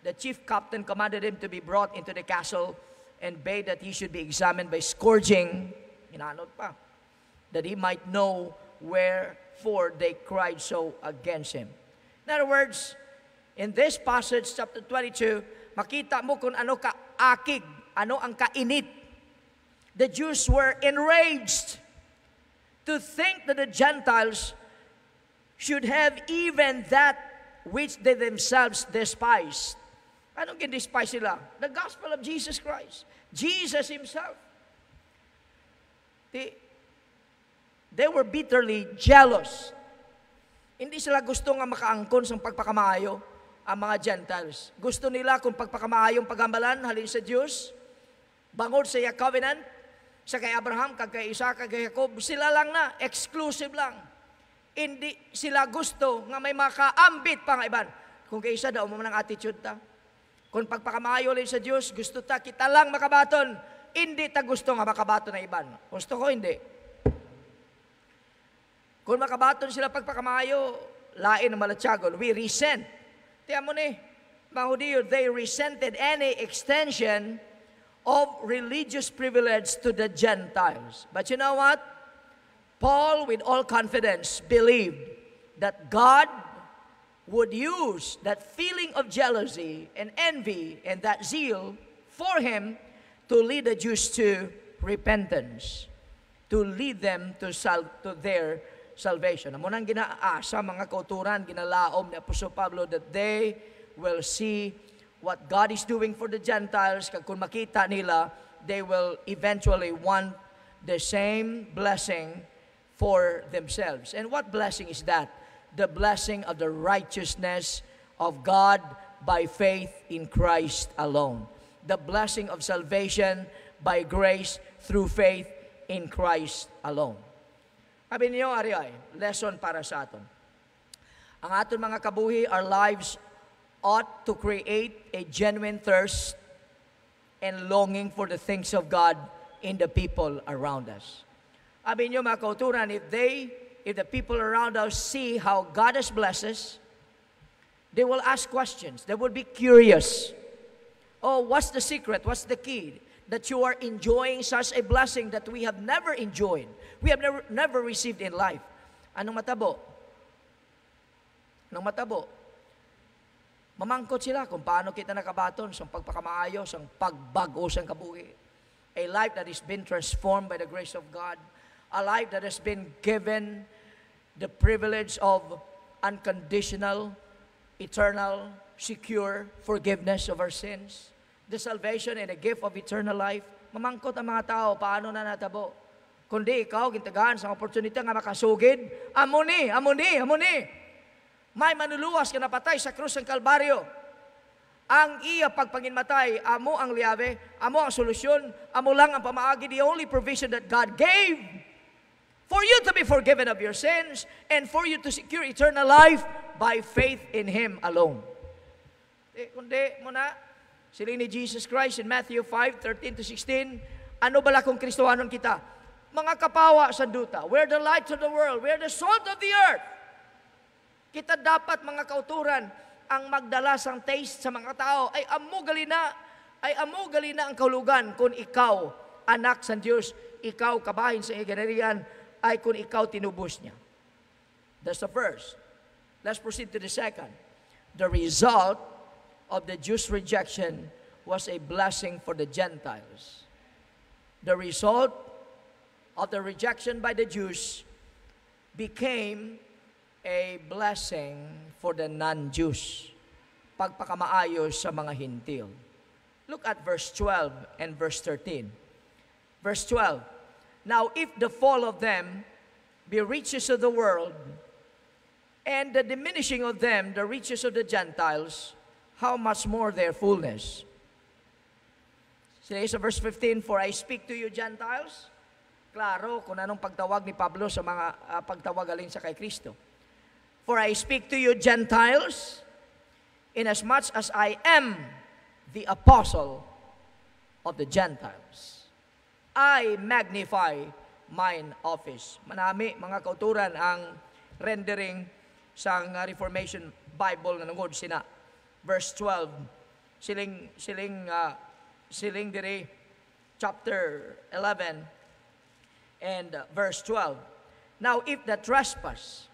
the chief captain commanded him to be brought into the castle, and bade that he should be examined by scourging, inanod pa, that he might know wherefore they cried so against him. In other words, in this passage, chapter 22, makita mo kung ano ka-akig, ano ang kainit the Jews were enraged to think that the Gentiles should have even that which they themselves despised. Anong kin-despise sila? The gospel of Jesus Christ. Jesus Himself. They were bitterly jealous. Hindi sila gusto nga makaangkon sa pagpakamaayo ang mga Gentiles. Gusto nila kung pagpakamaayong paghambalan halin sa Diyos, bangod sa iya covenant, sa kay Abraham, kay Isaac, kay Jacob, sila lang na, exclusive lang. Hindi sila gusto nga may makaambit pang iban. Kung kay isa daw mo ng attitude ta. Kung pagpakamaayo halin sa Diyos, gusto ta, kita lang makabaton. Hindi ta gusto nga makabaton na iban. Gusto ko, hindi. Kung makabaton sila pagpakamaayo, lain ng malatsagon, we resent. Tiyan mo ni, mga Hudiyo, they resented any extension of religious privilege to the Gentiles. But you know what? Paul, with all confidence, believed that God would use that feeling of jealousy and envy and that zeal for him to lead the Jews to repentance, to lead them to their salvation. Amo nang ginaasa mga kauturan, ginalaom ni Apostol Pablo that they will see what God is doing for the Gentiles. Kung makita nila, they will eventually want the same blessing for themselves. And what blessing is that? The blessing of the righteousness of God by faith in Christ alone. The blessing of salvation by grace through faith in Christ alone. Sabi niyo, ari ay, lesson para sa aton. Ang aton mga kabuhi, our lives ought to create a genuine thirst and longing for the things of God in the people around us. Sabi niyo mga kauturan, if the people around us see how God has blessed us, they will ask questions. They will be curious. Oh, what's the secret? What's the key? That you are enjoying such a blessing that we have never enjoyed. We have never received in life. Anong matabo? Anong matabo? Mamangkot sila kung paano kita nakabaton sa pagpakamaayo, sa pagbago sa kabuhi. A life that has been transformed by the grace of God. A life that has been given the privilege of unconditional, eternal, secure forgiveness of our sins. The salvation and the gift of eternal life. Mamangkot ang mga tao, paano na natabo? Kundi ikaw, gintagahan sa opportunity nga makasugid, amo ni. May manuluwas ka napatay sa krus ng Kalbaryo. Ang iya pagpanginmatay, amo ang liabe, amo ang solusyon, amo lang ang pamaagi, the only provision that God gave for you to be forgiven of your sins and for you to secure eternal life by faith in Him alone. Kundi mo na, siling ni Jesus Christ in Matthew 5:13-16, ano bala kung Kristohanon kita? Mga kapawa sa duta, we're the light of the world, we're the salt of the earth. Kita dapat mga kauturan ang magdala sang taste sa mga tao ay amo gali na ang kahulugan kung ikaw anak sa Diyos, ikaw kabahin sa iganarian, ay kung ikaw tinubos niya. That's the first. Let's proceed to the second. The result of the Jews' rejection was a blessing for the Gentiles. The result of the rejection by the Jews became a blessing for the non-Jews. Pagpakamaayo sa mga Hintil. Look at verse 12 and verse 13. Verse 12. Now, if the fall of them be riches of the world, and the diminishing of them the riches of the Gentiles, how much more their fullness? Say sa verse 15, for I speak to you Gentiles. Klaro kung anong pagtawag ni Pablo sa mga pagtawag alin sa kay Kristo. For I speak to you Gentiles, inasmuch as I am the apostle of the Gentiles. I magnify mine office. Manami, mga kauturan, ang rendering sa Reformation Bible na nungod sina. Verse 12, siling diri, chapter 11, and verse 12. Now, if the trespass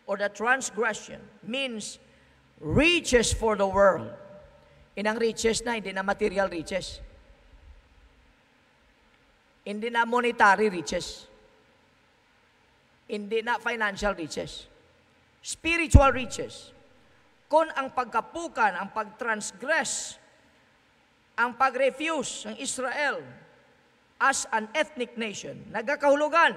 or the transgression means riches for the world, inang riches na, hindi na material riches. Hindi na monetary riches. Hindi na financial riches. Spiritual riches. Kung ang pagkapukan, ang pagtransgress, ang pag-refuse ng Israel as an ethnic nation, nagkakahulugan,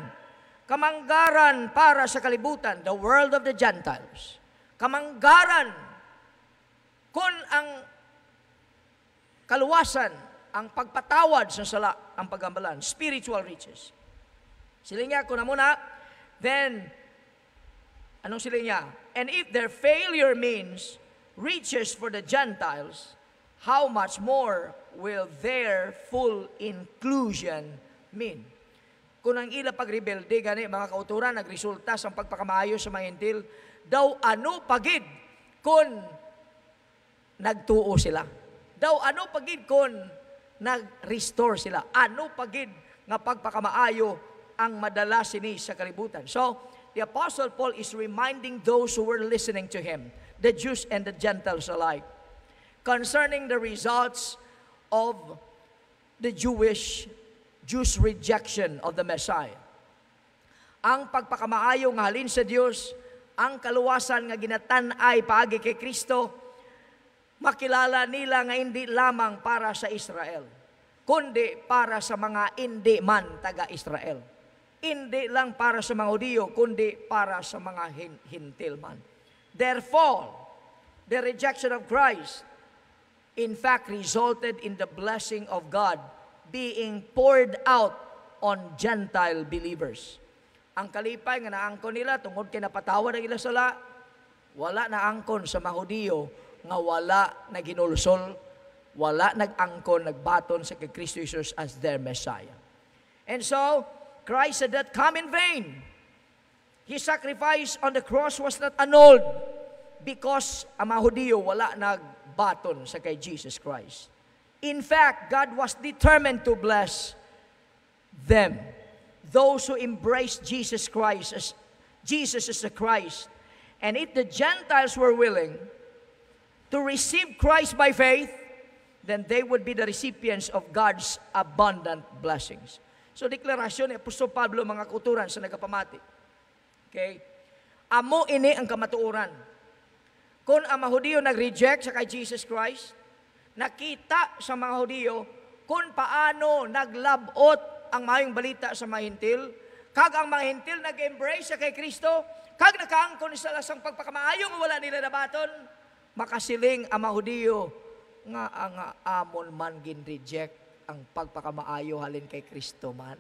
kamanggaran para sa kalibutan, the world of the Gentiles. Kamanggaran kung ang kaluwasan, ang pagpatawad sa sala, ang pagambalan, spiritual riches. Siling niya, kung na muna, then, anong siling niya? And if their failure means riches for the Gentiles, how much more will their full inclusion mean? Kung ang ila pagrebelde, gani, mga kauturan, nagresulta sa pagpakamaayo sa mga Hintil, daw ano pagid kung nagtuo sila. Daw ano pagid kung nag-restore sila. Ano pagid nga pagpakamaayo ang madala sini sa kalibutan. So, the Apostle Paul is reminding those who were listening to him, the Jews and the Gentiles alike, concerning the results of the Jews' rejection of the Messiah. Ang pagpakamaayo nga halin sa Dios, ang kaluwasan nga ginatan-ay paagi kay Kristo, makilala nila nga hindi lamang para sa Israel, kundi para sa mga hindi man taga-Israel. Hindi lang para sa mga Hudiyo, kundi para sa mga Hintil man. Therefore, the rejection of Christ, in fact, resulted in the blessing of God being poured out on Gentile believers. Ang kalipay nga naangkon nila, tungod kay napatawad ang ila sala, wala naangkon sa mga Hudiyo, nga wala naginulsol, wala nag-angkon, nagbaton sa kay Kristo Jesus as their Messiah. And so, Christ said that come in vain. His sacrifice on the cross was not annulled because ang mga Hudiyo wala nagbaton sa kay Jesus Christ. In fact, God was determined to bless them, those who embraced Jesus Christ as Jesus is the Christ. And if the Gentiles were willing to receive Christ by faith, then they would be the recipients of God's abundant blessings. So, deklarasyon ni Apostol Pablo, mga kuturan sa nagapamati. Okay? Amo ini ang kamatuoran. Kung ang mga Hudiyo nag-reject sa kay Jesus Christ, nakita sa mga Hudiyo kung paano naglabot ang mayong balita sa mga Hintil, kag ang mga Hintil nag-embrace sa kay Kristo, kag nakaangkon sa lasang pagpakamaayong wala nila nabaton, makasiling ang mga Hudiyo nga ang amon man gin-reject ang pagpakamaayo halin kay Kristo man.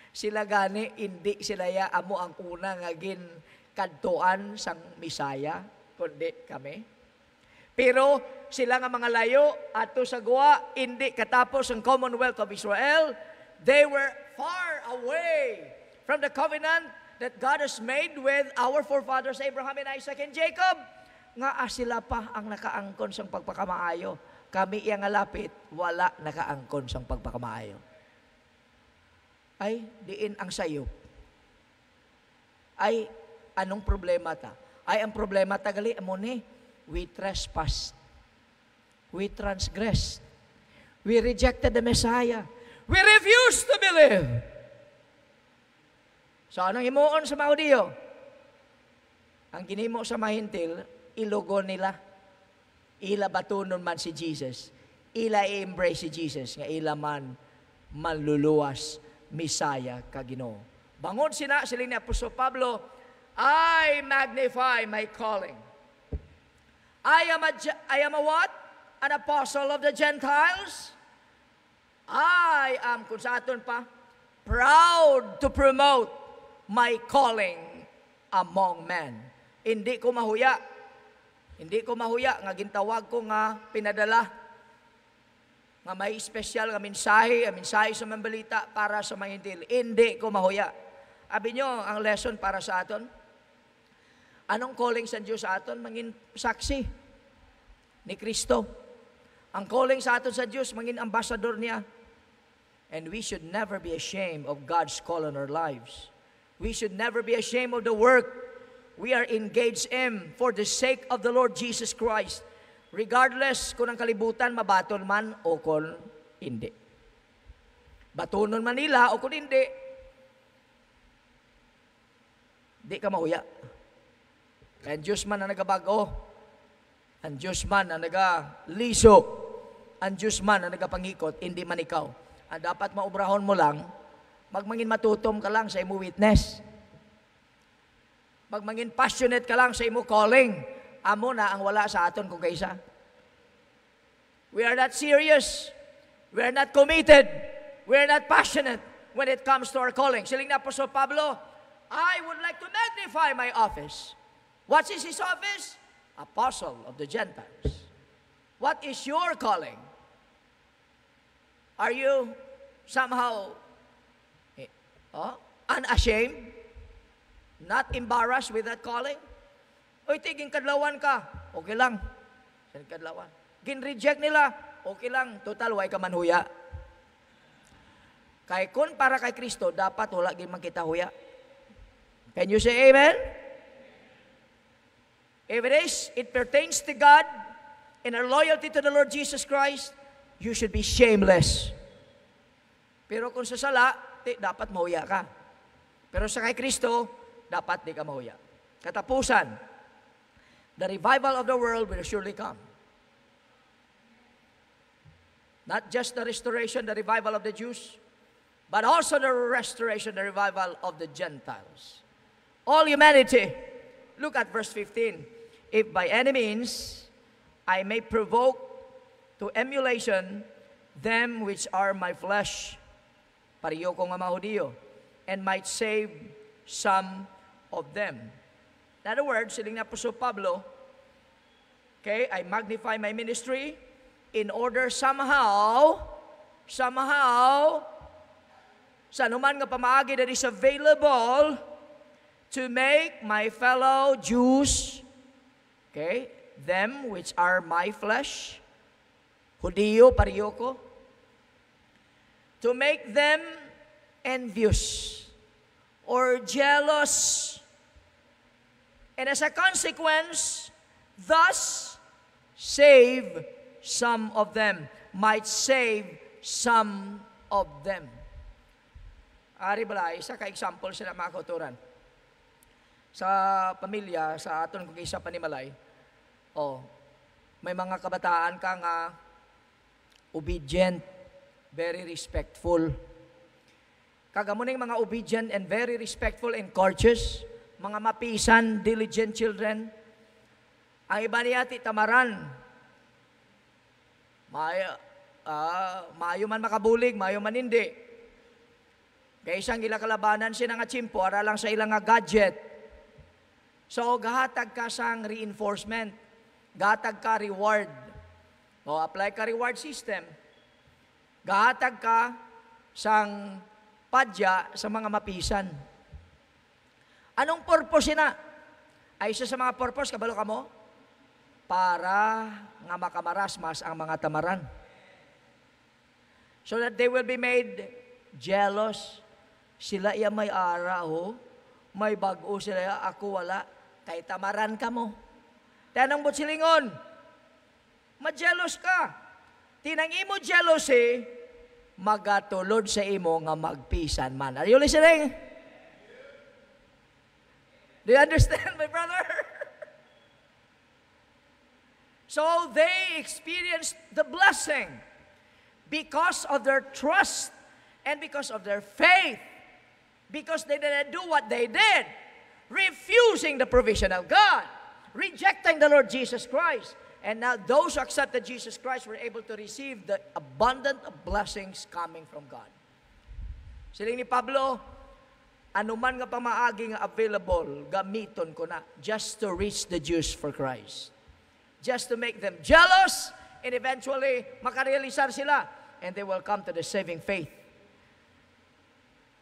Sila gani, hindi sila ya amo ang una nga gin kadtuan sang Misaya, kundi kami. Pero sila nga mga layo, ato sa guwa, hindi katapos ang Commonwealth of Israel, they were far away from the covenant that God has made with our forefathers Abraham and Isaac and Jacob. Nga sila pa ang nakaangkon sang pagpakamaayo. Kami iyang alapit, wala nakaangkon sang pagpakamaayo. Ay, diin ang sayop. Ay, anong problema ta? Ay, ang problema ta gali, amo ni, we trespassed. We transgressed. We rejected the Messiah. We refused to believe. So, anong himuon sa mga Hudiyo? Ang ginimo sa mga Hintil, ilugon nila. Ila batunon man si Jesus. Ila i-embrace si Jesus. Nga ila man manluluwas Misaya ka Ginoo. Bangon sila ni Apostol Pablo, I magnify my calling. I am a what? An apostle of the Gentiles. I am, kung sa aton pa, proud to promote my calling among men. Hindi ko mahuya nga gintawag ko nga pinadala nga may espesyal nga mensahe sa mambalita para sa mga Hintil. Hindi ko mahuya. Abi nyo, ang lesson para sa aton, anong calling sa Diyos sa aton? Mangin saksi ni Kristo. Ang calling sa aton sa Diyos, mangin ambassador niya. And we should never be ashamed of God's call on our lives. We should never be ashamed of the work we are engaged in for the sake of the Lord Jesus Christ, regardless kung ang kalibutan mabaton man o kung hindi. Batunon man nila, o kung hindi, di ka mahuya. Ang Diyos man na nagabago, ang Diyos man na nagaliso, ang Diyos man na nagapangikot, hindi man ikaw. Ang dapat maubrahon mo lang, magmangin matutom ka lang sa imo witness. Magmangin passionate ka lang sa imo calling. Amo na ang wala sa aton kung kaysa. We are not serious. We are not committed. We are not passionate when it comes to our calling. Siling na Apostol Pablo, I would like to magnify my office. What is his office? Apostle of the Gentiles. What is your calling? Are you somehow unashamed? Not embarrassed with that calling? Oy, tiging kadlawan ka. Okay lang. Kadlawan. Gin-reject nila. Okay lang. Total, way ka man huya. Kay kun para kay Kristo, dapat wala gin man kita huya. Can you say amen? If it pertains to God and our loyalty to the Lord Jesus Christ, you should be shameless. Pero kung sa sala, dapat mahuya ka. Pero sa kay Kristo, dapat di ka mahuya. Katapusan, the revival of the world will surely come. Not just the restoration, the revival of the Jews, but also the restoration, the revival of the Gentiles. All humanity. Look at verse 15. If by any means I may provoke to emulation them which are my flesh, pariyo ko nga mga Hudiyo, and might save some of them. In other words, siling na Apostol Pablo, okay, I magnify my ministry in order somehow, sa anuman nga pamaagi that is available to make my fellow Jews, okay, them which are my flesh, Hudiyo, pariyo ko, to make them envious or jealous. And as a consequence, thus save some of them, might save some of them. Ari balay, isa ka-example sila mga kauturan. Sa pamilya, sa aton kung isa panimalay, may mga kabataan ka nga obedient, very respectful. Kagamuning mga obedient and very respectful and courteous, mga mapisan, diligent children. Ang iba niya tamaran. Mayo man makabulig, mayo man hindi. Kaya isang ila kalabanan siya nga chimpo, ara lang sa ilang nga gadget. So, gahatag ka sang reinforcement. Gahatag ka reward. Apply ka reward system. Gahatag ka sang padya sa mga mapisan. Anong purpose na? Ay isa sa mga purpose, kabalo ka mo? Para nga makamarasmas ang mga tamaran. So that they will be made jealous. Sila iya may ara, may bago sila, ako wala. Kay tamaran ka mo. Tanong mo silingon, ma-jealous ka. Tinang imo jealousy, magatulod sa imo nga magpisan man. Are you listening? Do you understand, my brother? So they experienced the blessing because of their trust and because of their faith. Because they didn't do what they did, refusing the provision of God, rejecting the Lord Jesus Christ. And now those who accepted Jesus Christ were able to receive the abundant blessings coming from God. Siling ni Pablo, anuman nga pamaagi nga available, gamiton ko na just to reach the Jews for Christ. Just to make them jealous, and eventually makarealisar sila, and they will come to the saving faith.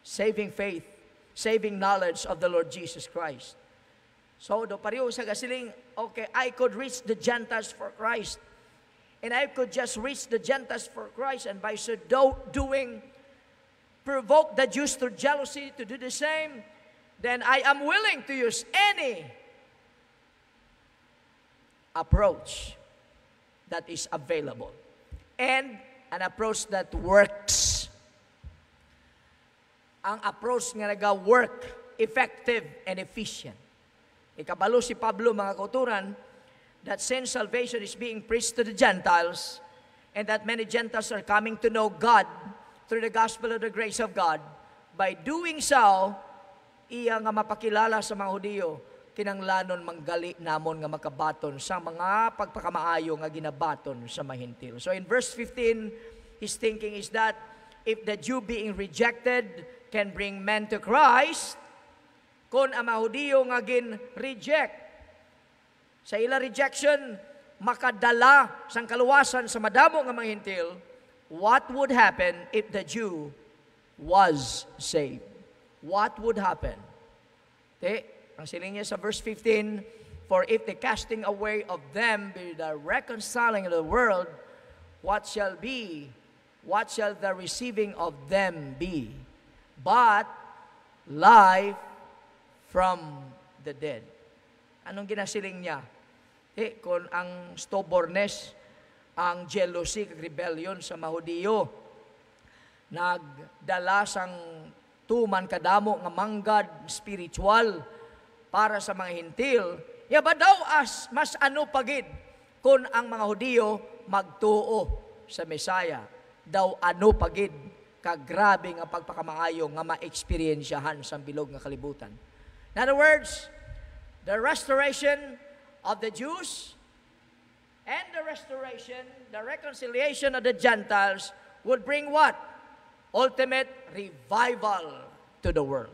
Saving faith, saving knowledge of the Lord Jesus Christ. So, do pariyo sa gasiling, okay, I could reach the Gentiles for Christ. And I could just reach the Gentiles for Christ, and by so doing, provoke the Jews to jealousy to do the same, then I am willing to use any approach that is available. And an approach that works. ang approach nga naga-work, effective and efficient. Ikabalo si Pablo, mga kauturan, that since salvation is being preached to the Gentiles, and that many Gentiles are coming to know God through the gospel of the grace of God, by doing so, iya nga mapakilala sa mga Hudiyo, kinanglanon manggali namon nga makabaton sa mga pagpakamaayo nga ginabaton sa mahintil. So in verse 15, his thinking is that if the Jew being rejected can bring men to Christ, kung ang mga Hudiyo nga gin-reject, sa ila rejection, makadala sang kaluwasan sa madamo nga mga hintil, what would happen if the Jew was saved? What would happen? Ang siling niya sa verse 15, for if the casting away of them be the reconciling of the world, what shall the receiving of them be? But life from the dead. Anong ginasiling niya? Kung ang stubbornness, ang jealousy, rebellion sa mga Hudiyo, nagdala sang tuman kadamo nga manggad spiritual para sa mga hintil, ba daw mas ano pagid kung ang mga Hudiyo magtuo sa Mesaya, daw ano pagid kagrabe nga pagpakamaayo nga ma-experiensyahan sa bilog nga kalibutan. In other words, the restoration of the Jews and the reconciliation of the Gentiles would bring what? Ultimate revival to the world.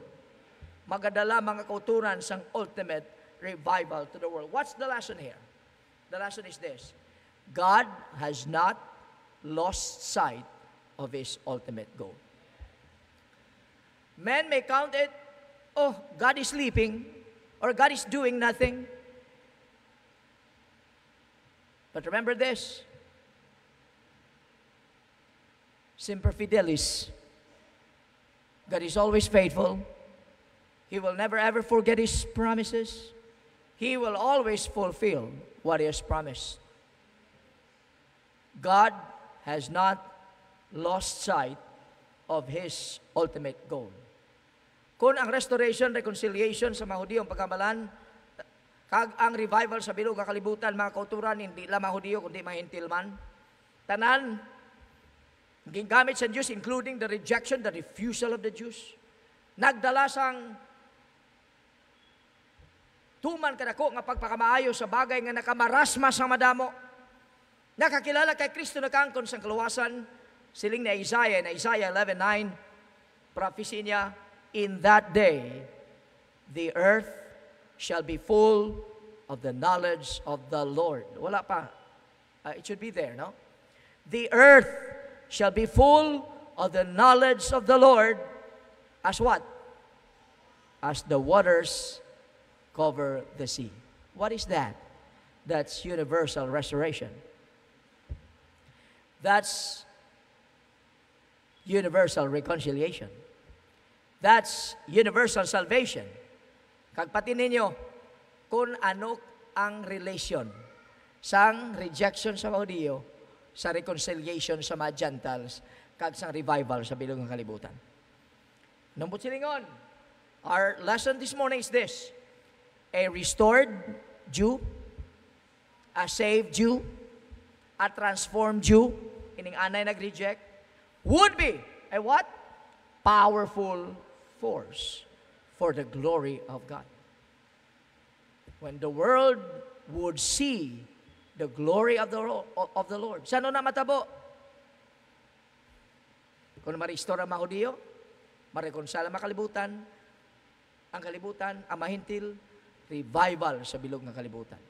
Magadala mga kauturan sang ultimate revival to the world. What's the lesson here? The lesson is this: God has not lost sight of His ultimate goal. Men may count it, oh, God is sleeping, or God is doing nothing. But remember this, Semper Fidelis, God is always faithful. He will never ever forget His promises. He will always fulfill what He has promised. God has not lost sight of His ultimate goal. Kung ang restoration, reconciliation sa mga Hudiyo ang pagkamalan, kag ang revival sa bilog nga kalibutan, mga kauturan, hindi lang mga Hudiyo, kundi mga hintil man, tanan, gingamit sa Diyos, including the rejection, the refusal of the Jews, nagdala sang tuman kadako nga pagpakamaayo sa bagay nga nakamarasma sa madamo, nakakilala kay Kristo na kaangkon sang kaluwasan, siling ni Isaiah, na Isaiah 11:9, prophecy niya, in that day, the earth shall be full of the knowledge of the Lord. Wala pa. It should be there, no? The earth shall be full of the knowledge of the Lord as what? As the waters cover the sea. What is that? That's universal restoration. That's universal reconciliation. That's universal salvation. Kagpati ninyo, kung ano ang relation sang rejection sa mga Hudiyo, sa reconciliation sa mga Gentiles, kag sang revival sa bilog ng kalibutan. Numbot silingon, our lesson this morning is this: a restored Jew, a saved Jew, a transformed Jew, ining anay nag-reject, would be a what? Powerful force for the glory of God. When the world would see the glory of the Lord. Saan na matabo? Kung ma-restore ang mga Hudiyo, ma-reconcile ang kalibutan, ang mahintil, revival sa bilog ng kalibutan.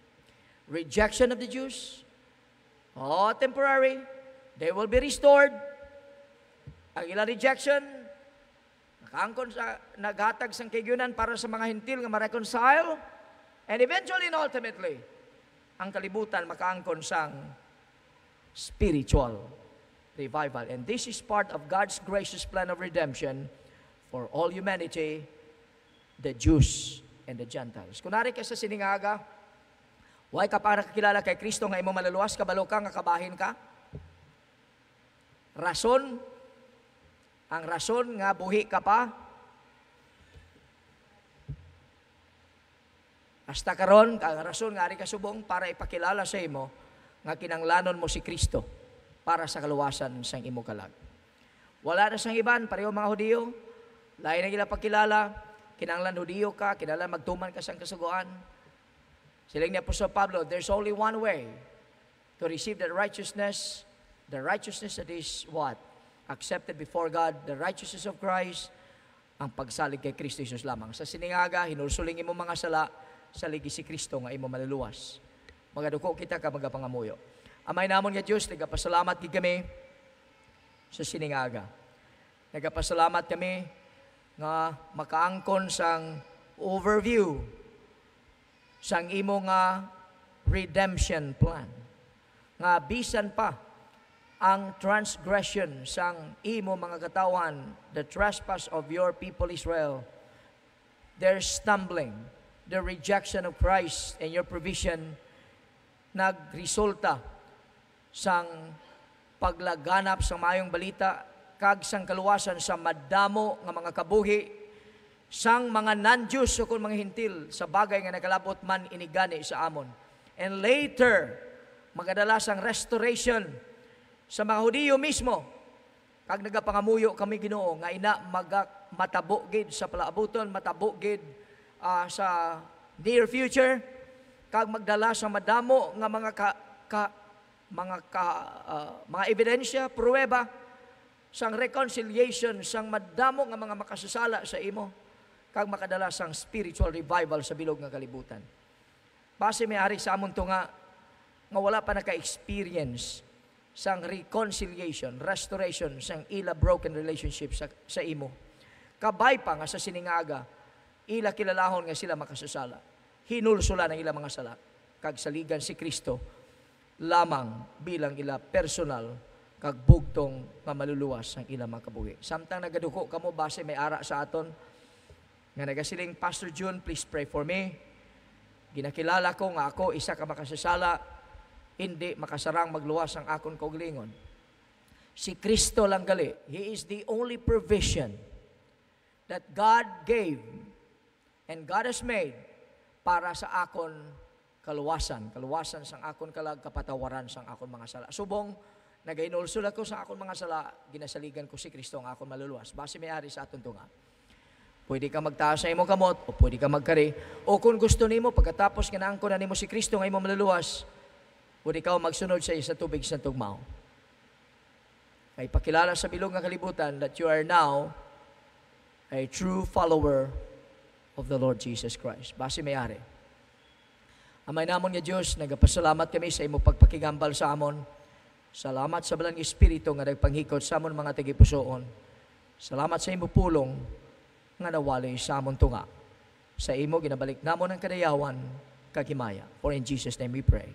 Rejection of the Jews, temporary, they will be restored. Ang ilang rejection, nakaangkon sa naghatag sang kigunan para sa mga hintil nga ma-reconcile, and eventually and ultimately, ang kalibutan makaangkon sang spiritual revival. And this is part of God's gracious plan of redemption for all humanity, the Jews and the Gentiles. Kunari ka sa siningaga, why ka para kakilala kay Kristo nga imo malaluwas, kabalo ka, nga kabahin ka? Rason, ang rason nga buhi ka pa, Hasta karon, ang rason nga ari kasubong para ipakilala sa imo nga kinanglanon mo si Kristo para sa kaluwasan sang imo kalag. Wala na sang iban, pareho mga Hudiyo, lain na gila pagkilala, kinanglan Hudiyo ka, kinanglan magtuman ka sang kasuguan. Siling ni Apostol Pablo, there's only one way to receive that righteousness, the righteousness that is what? Accepted before God, the righteousness of Christ, ang pagsalig kay Kristo Jesus lamang. Sa siningaga, hinulsuling imo mga sala, saligi si Kristo nga imo maluluwas. Magaduko kita ka magapangamuyo. Amay namon nga Diyos, nagapasalamat gid kami sa siningaga. Nagapasalamat kami nga makaangkon sang overview sang imo nga redemption plan. Nga bisan pa ang transgression sang imo mga katawan, the trespass of your people Israel, their stumbling, the rejection of Christ and your provision, nagresulta sang paglaganap sa mayong balita kag sang kaluwasan sa madamo nga mga kabuhi sang mga non-Jews o kung mga hintil sa bagay nga nakalabot man inigani sa amon. And later, magadala sang restoration sa mga Hudiyo mismo kag nagapangamuyo kami Ginoo nga ina matabo gid sa palaabuton, matabo gid sa near future kag magdala sa madamo nga mga ebidensya, pruweba sang reconciliation sang madamo nga mga makasasala sa imo kag makadala sang spiritual revival sa bilog nga kalibutan. Base may ari sa amon to nga wala pa naka-experience sang reconciliation, restoration sang ila broken relationship sa imo. Kabay pa nga sa siningaga, ila kilalahon nga sila makasasala. Hinulsula ng ila mga sala kag saligan si Kristo lamang bilang ila personal kag bugtong nga maluluwas ang ila mga kabuhi. Samtang nagaduko kamo base may ara sa aton nga nagasiling, Pastor June, please pray for me. Ginakilala ko nga ako isa ka makasasala, hindi makasarang magluwas ang akon kaugalingon. Si Kristo lang gali. He is the only provision that God gave and God has made para sa akon kaluwasan sang akon kalag, kapatawaran sang akon mga sala. Subong, nagainulsul ako sa akon mga sala, ginasaligan ko si Kristo ang akon maluluwas. Base may ari sa aton tunga. Pwede ka magtaas sa imong kamot, o pwede ka magkari, o kung gusto nimo pagkatapos kinaangkon na nimo si Kristo nga imong maluluwas, pwede ka magsunod sa isa tubig sa tugmaw. Ay pakilala sa bilog nga kalibutan that you are now a true follower of the Lord Jesus Christ. Base may ari. Amay namon nga Diyos, nagapasalamat kami sa imo pagpakigambal sa amon. Salamat sa balang Espiritu nga nagpanghikot sa amon mga tagipusoon. Salamat sa imo pulong nga nawali sa amon tunga. Sa imo ginabalik namon ang kadayawan kag himaya. For in Jesus' name we pray.